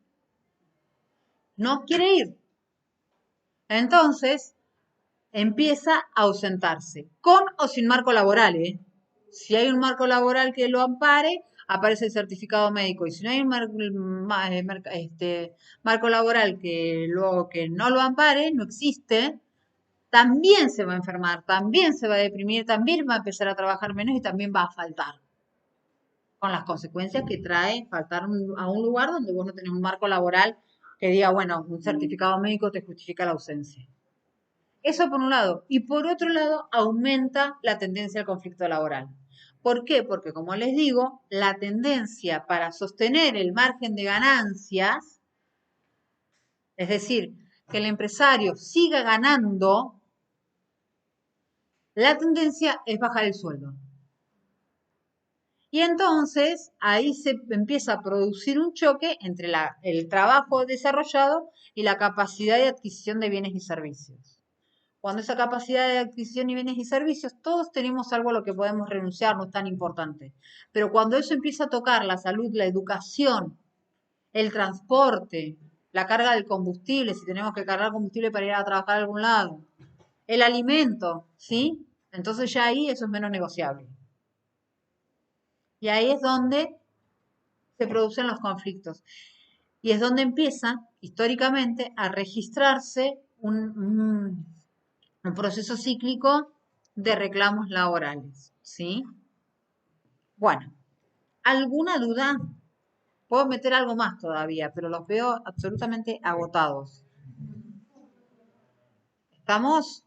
no quiere ir. Entonces, empieza a ausentarse, con o sin marco laboral, ¿eh? Si hay un marco laboral que lo ampare, aparece el certificado médico. Y si no hay un marco laboral que no lo ampare, no existe, también se va a enfermar, también se va a deprimir, también va a empezar a trabajar menos y también va a faltar. Con las consecuencias que trae faltar a un lugar donde vos no tenés un marco laboral que diga, bueno, un certificado médico te justifica la ausencia. Eso por un lado. Y por otro lado, aumenta la tendencia al conflicto laboral. ¿Por qué? Porque, como les digo, la tendencia para sostener el margen de ganancias, es decir, que el empresario siga ganando, la tendencia es bajar el sueldo. Y entonces ahí se empieza a producir un choque entre el trabajo desarrollado y la capacidad de adquisición de bienes y servicios. Cuando esa capacidad de adquisición y bienes y servicios, todos tenemos algo a lo que podemos renunciar, no es tan importante. Pero cuando eso empieza a tocar la salud, la educación, el transporte, la carga del combustible, si tenemos que cargar combustible para ir a trabajar a algún lado, el alimento, ¿sí? Entonces ya ahí eso es menos negociable. Y ahí es donde se producen los conflictos. Y es donde empieza, históricamente, a registrarse un proceso cíclico de reclamos laborales, ¿sí? Bueno, ¿alguna duda? Puedo meter algo más todavía, pero los veo absolutamente agotados. ¿Estamos?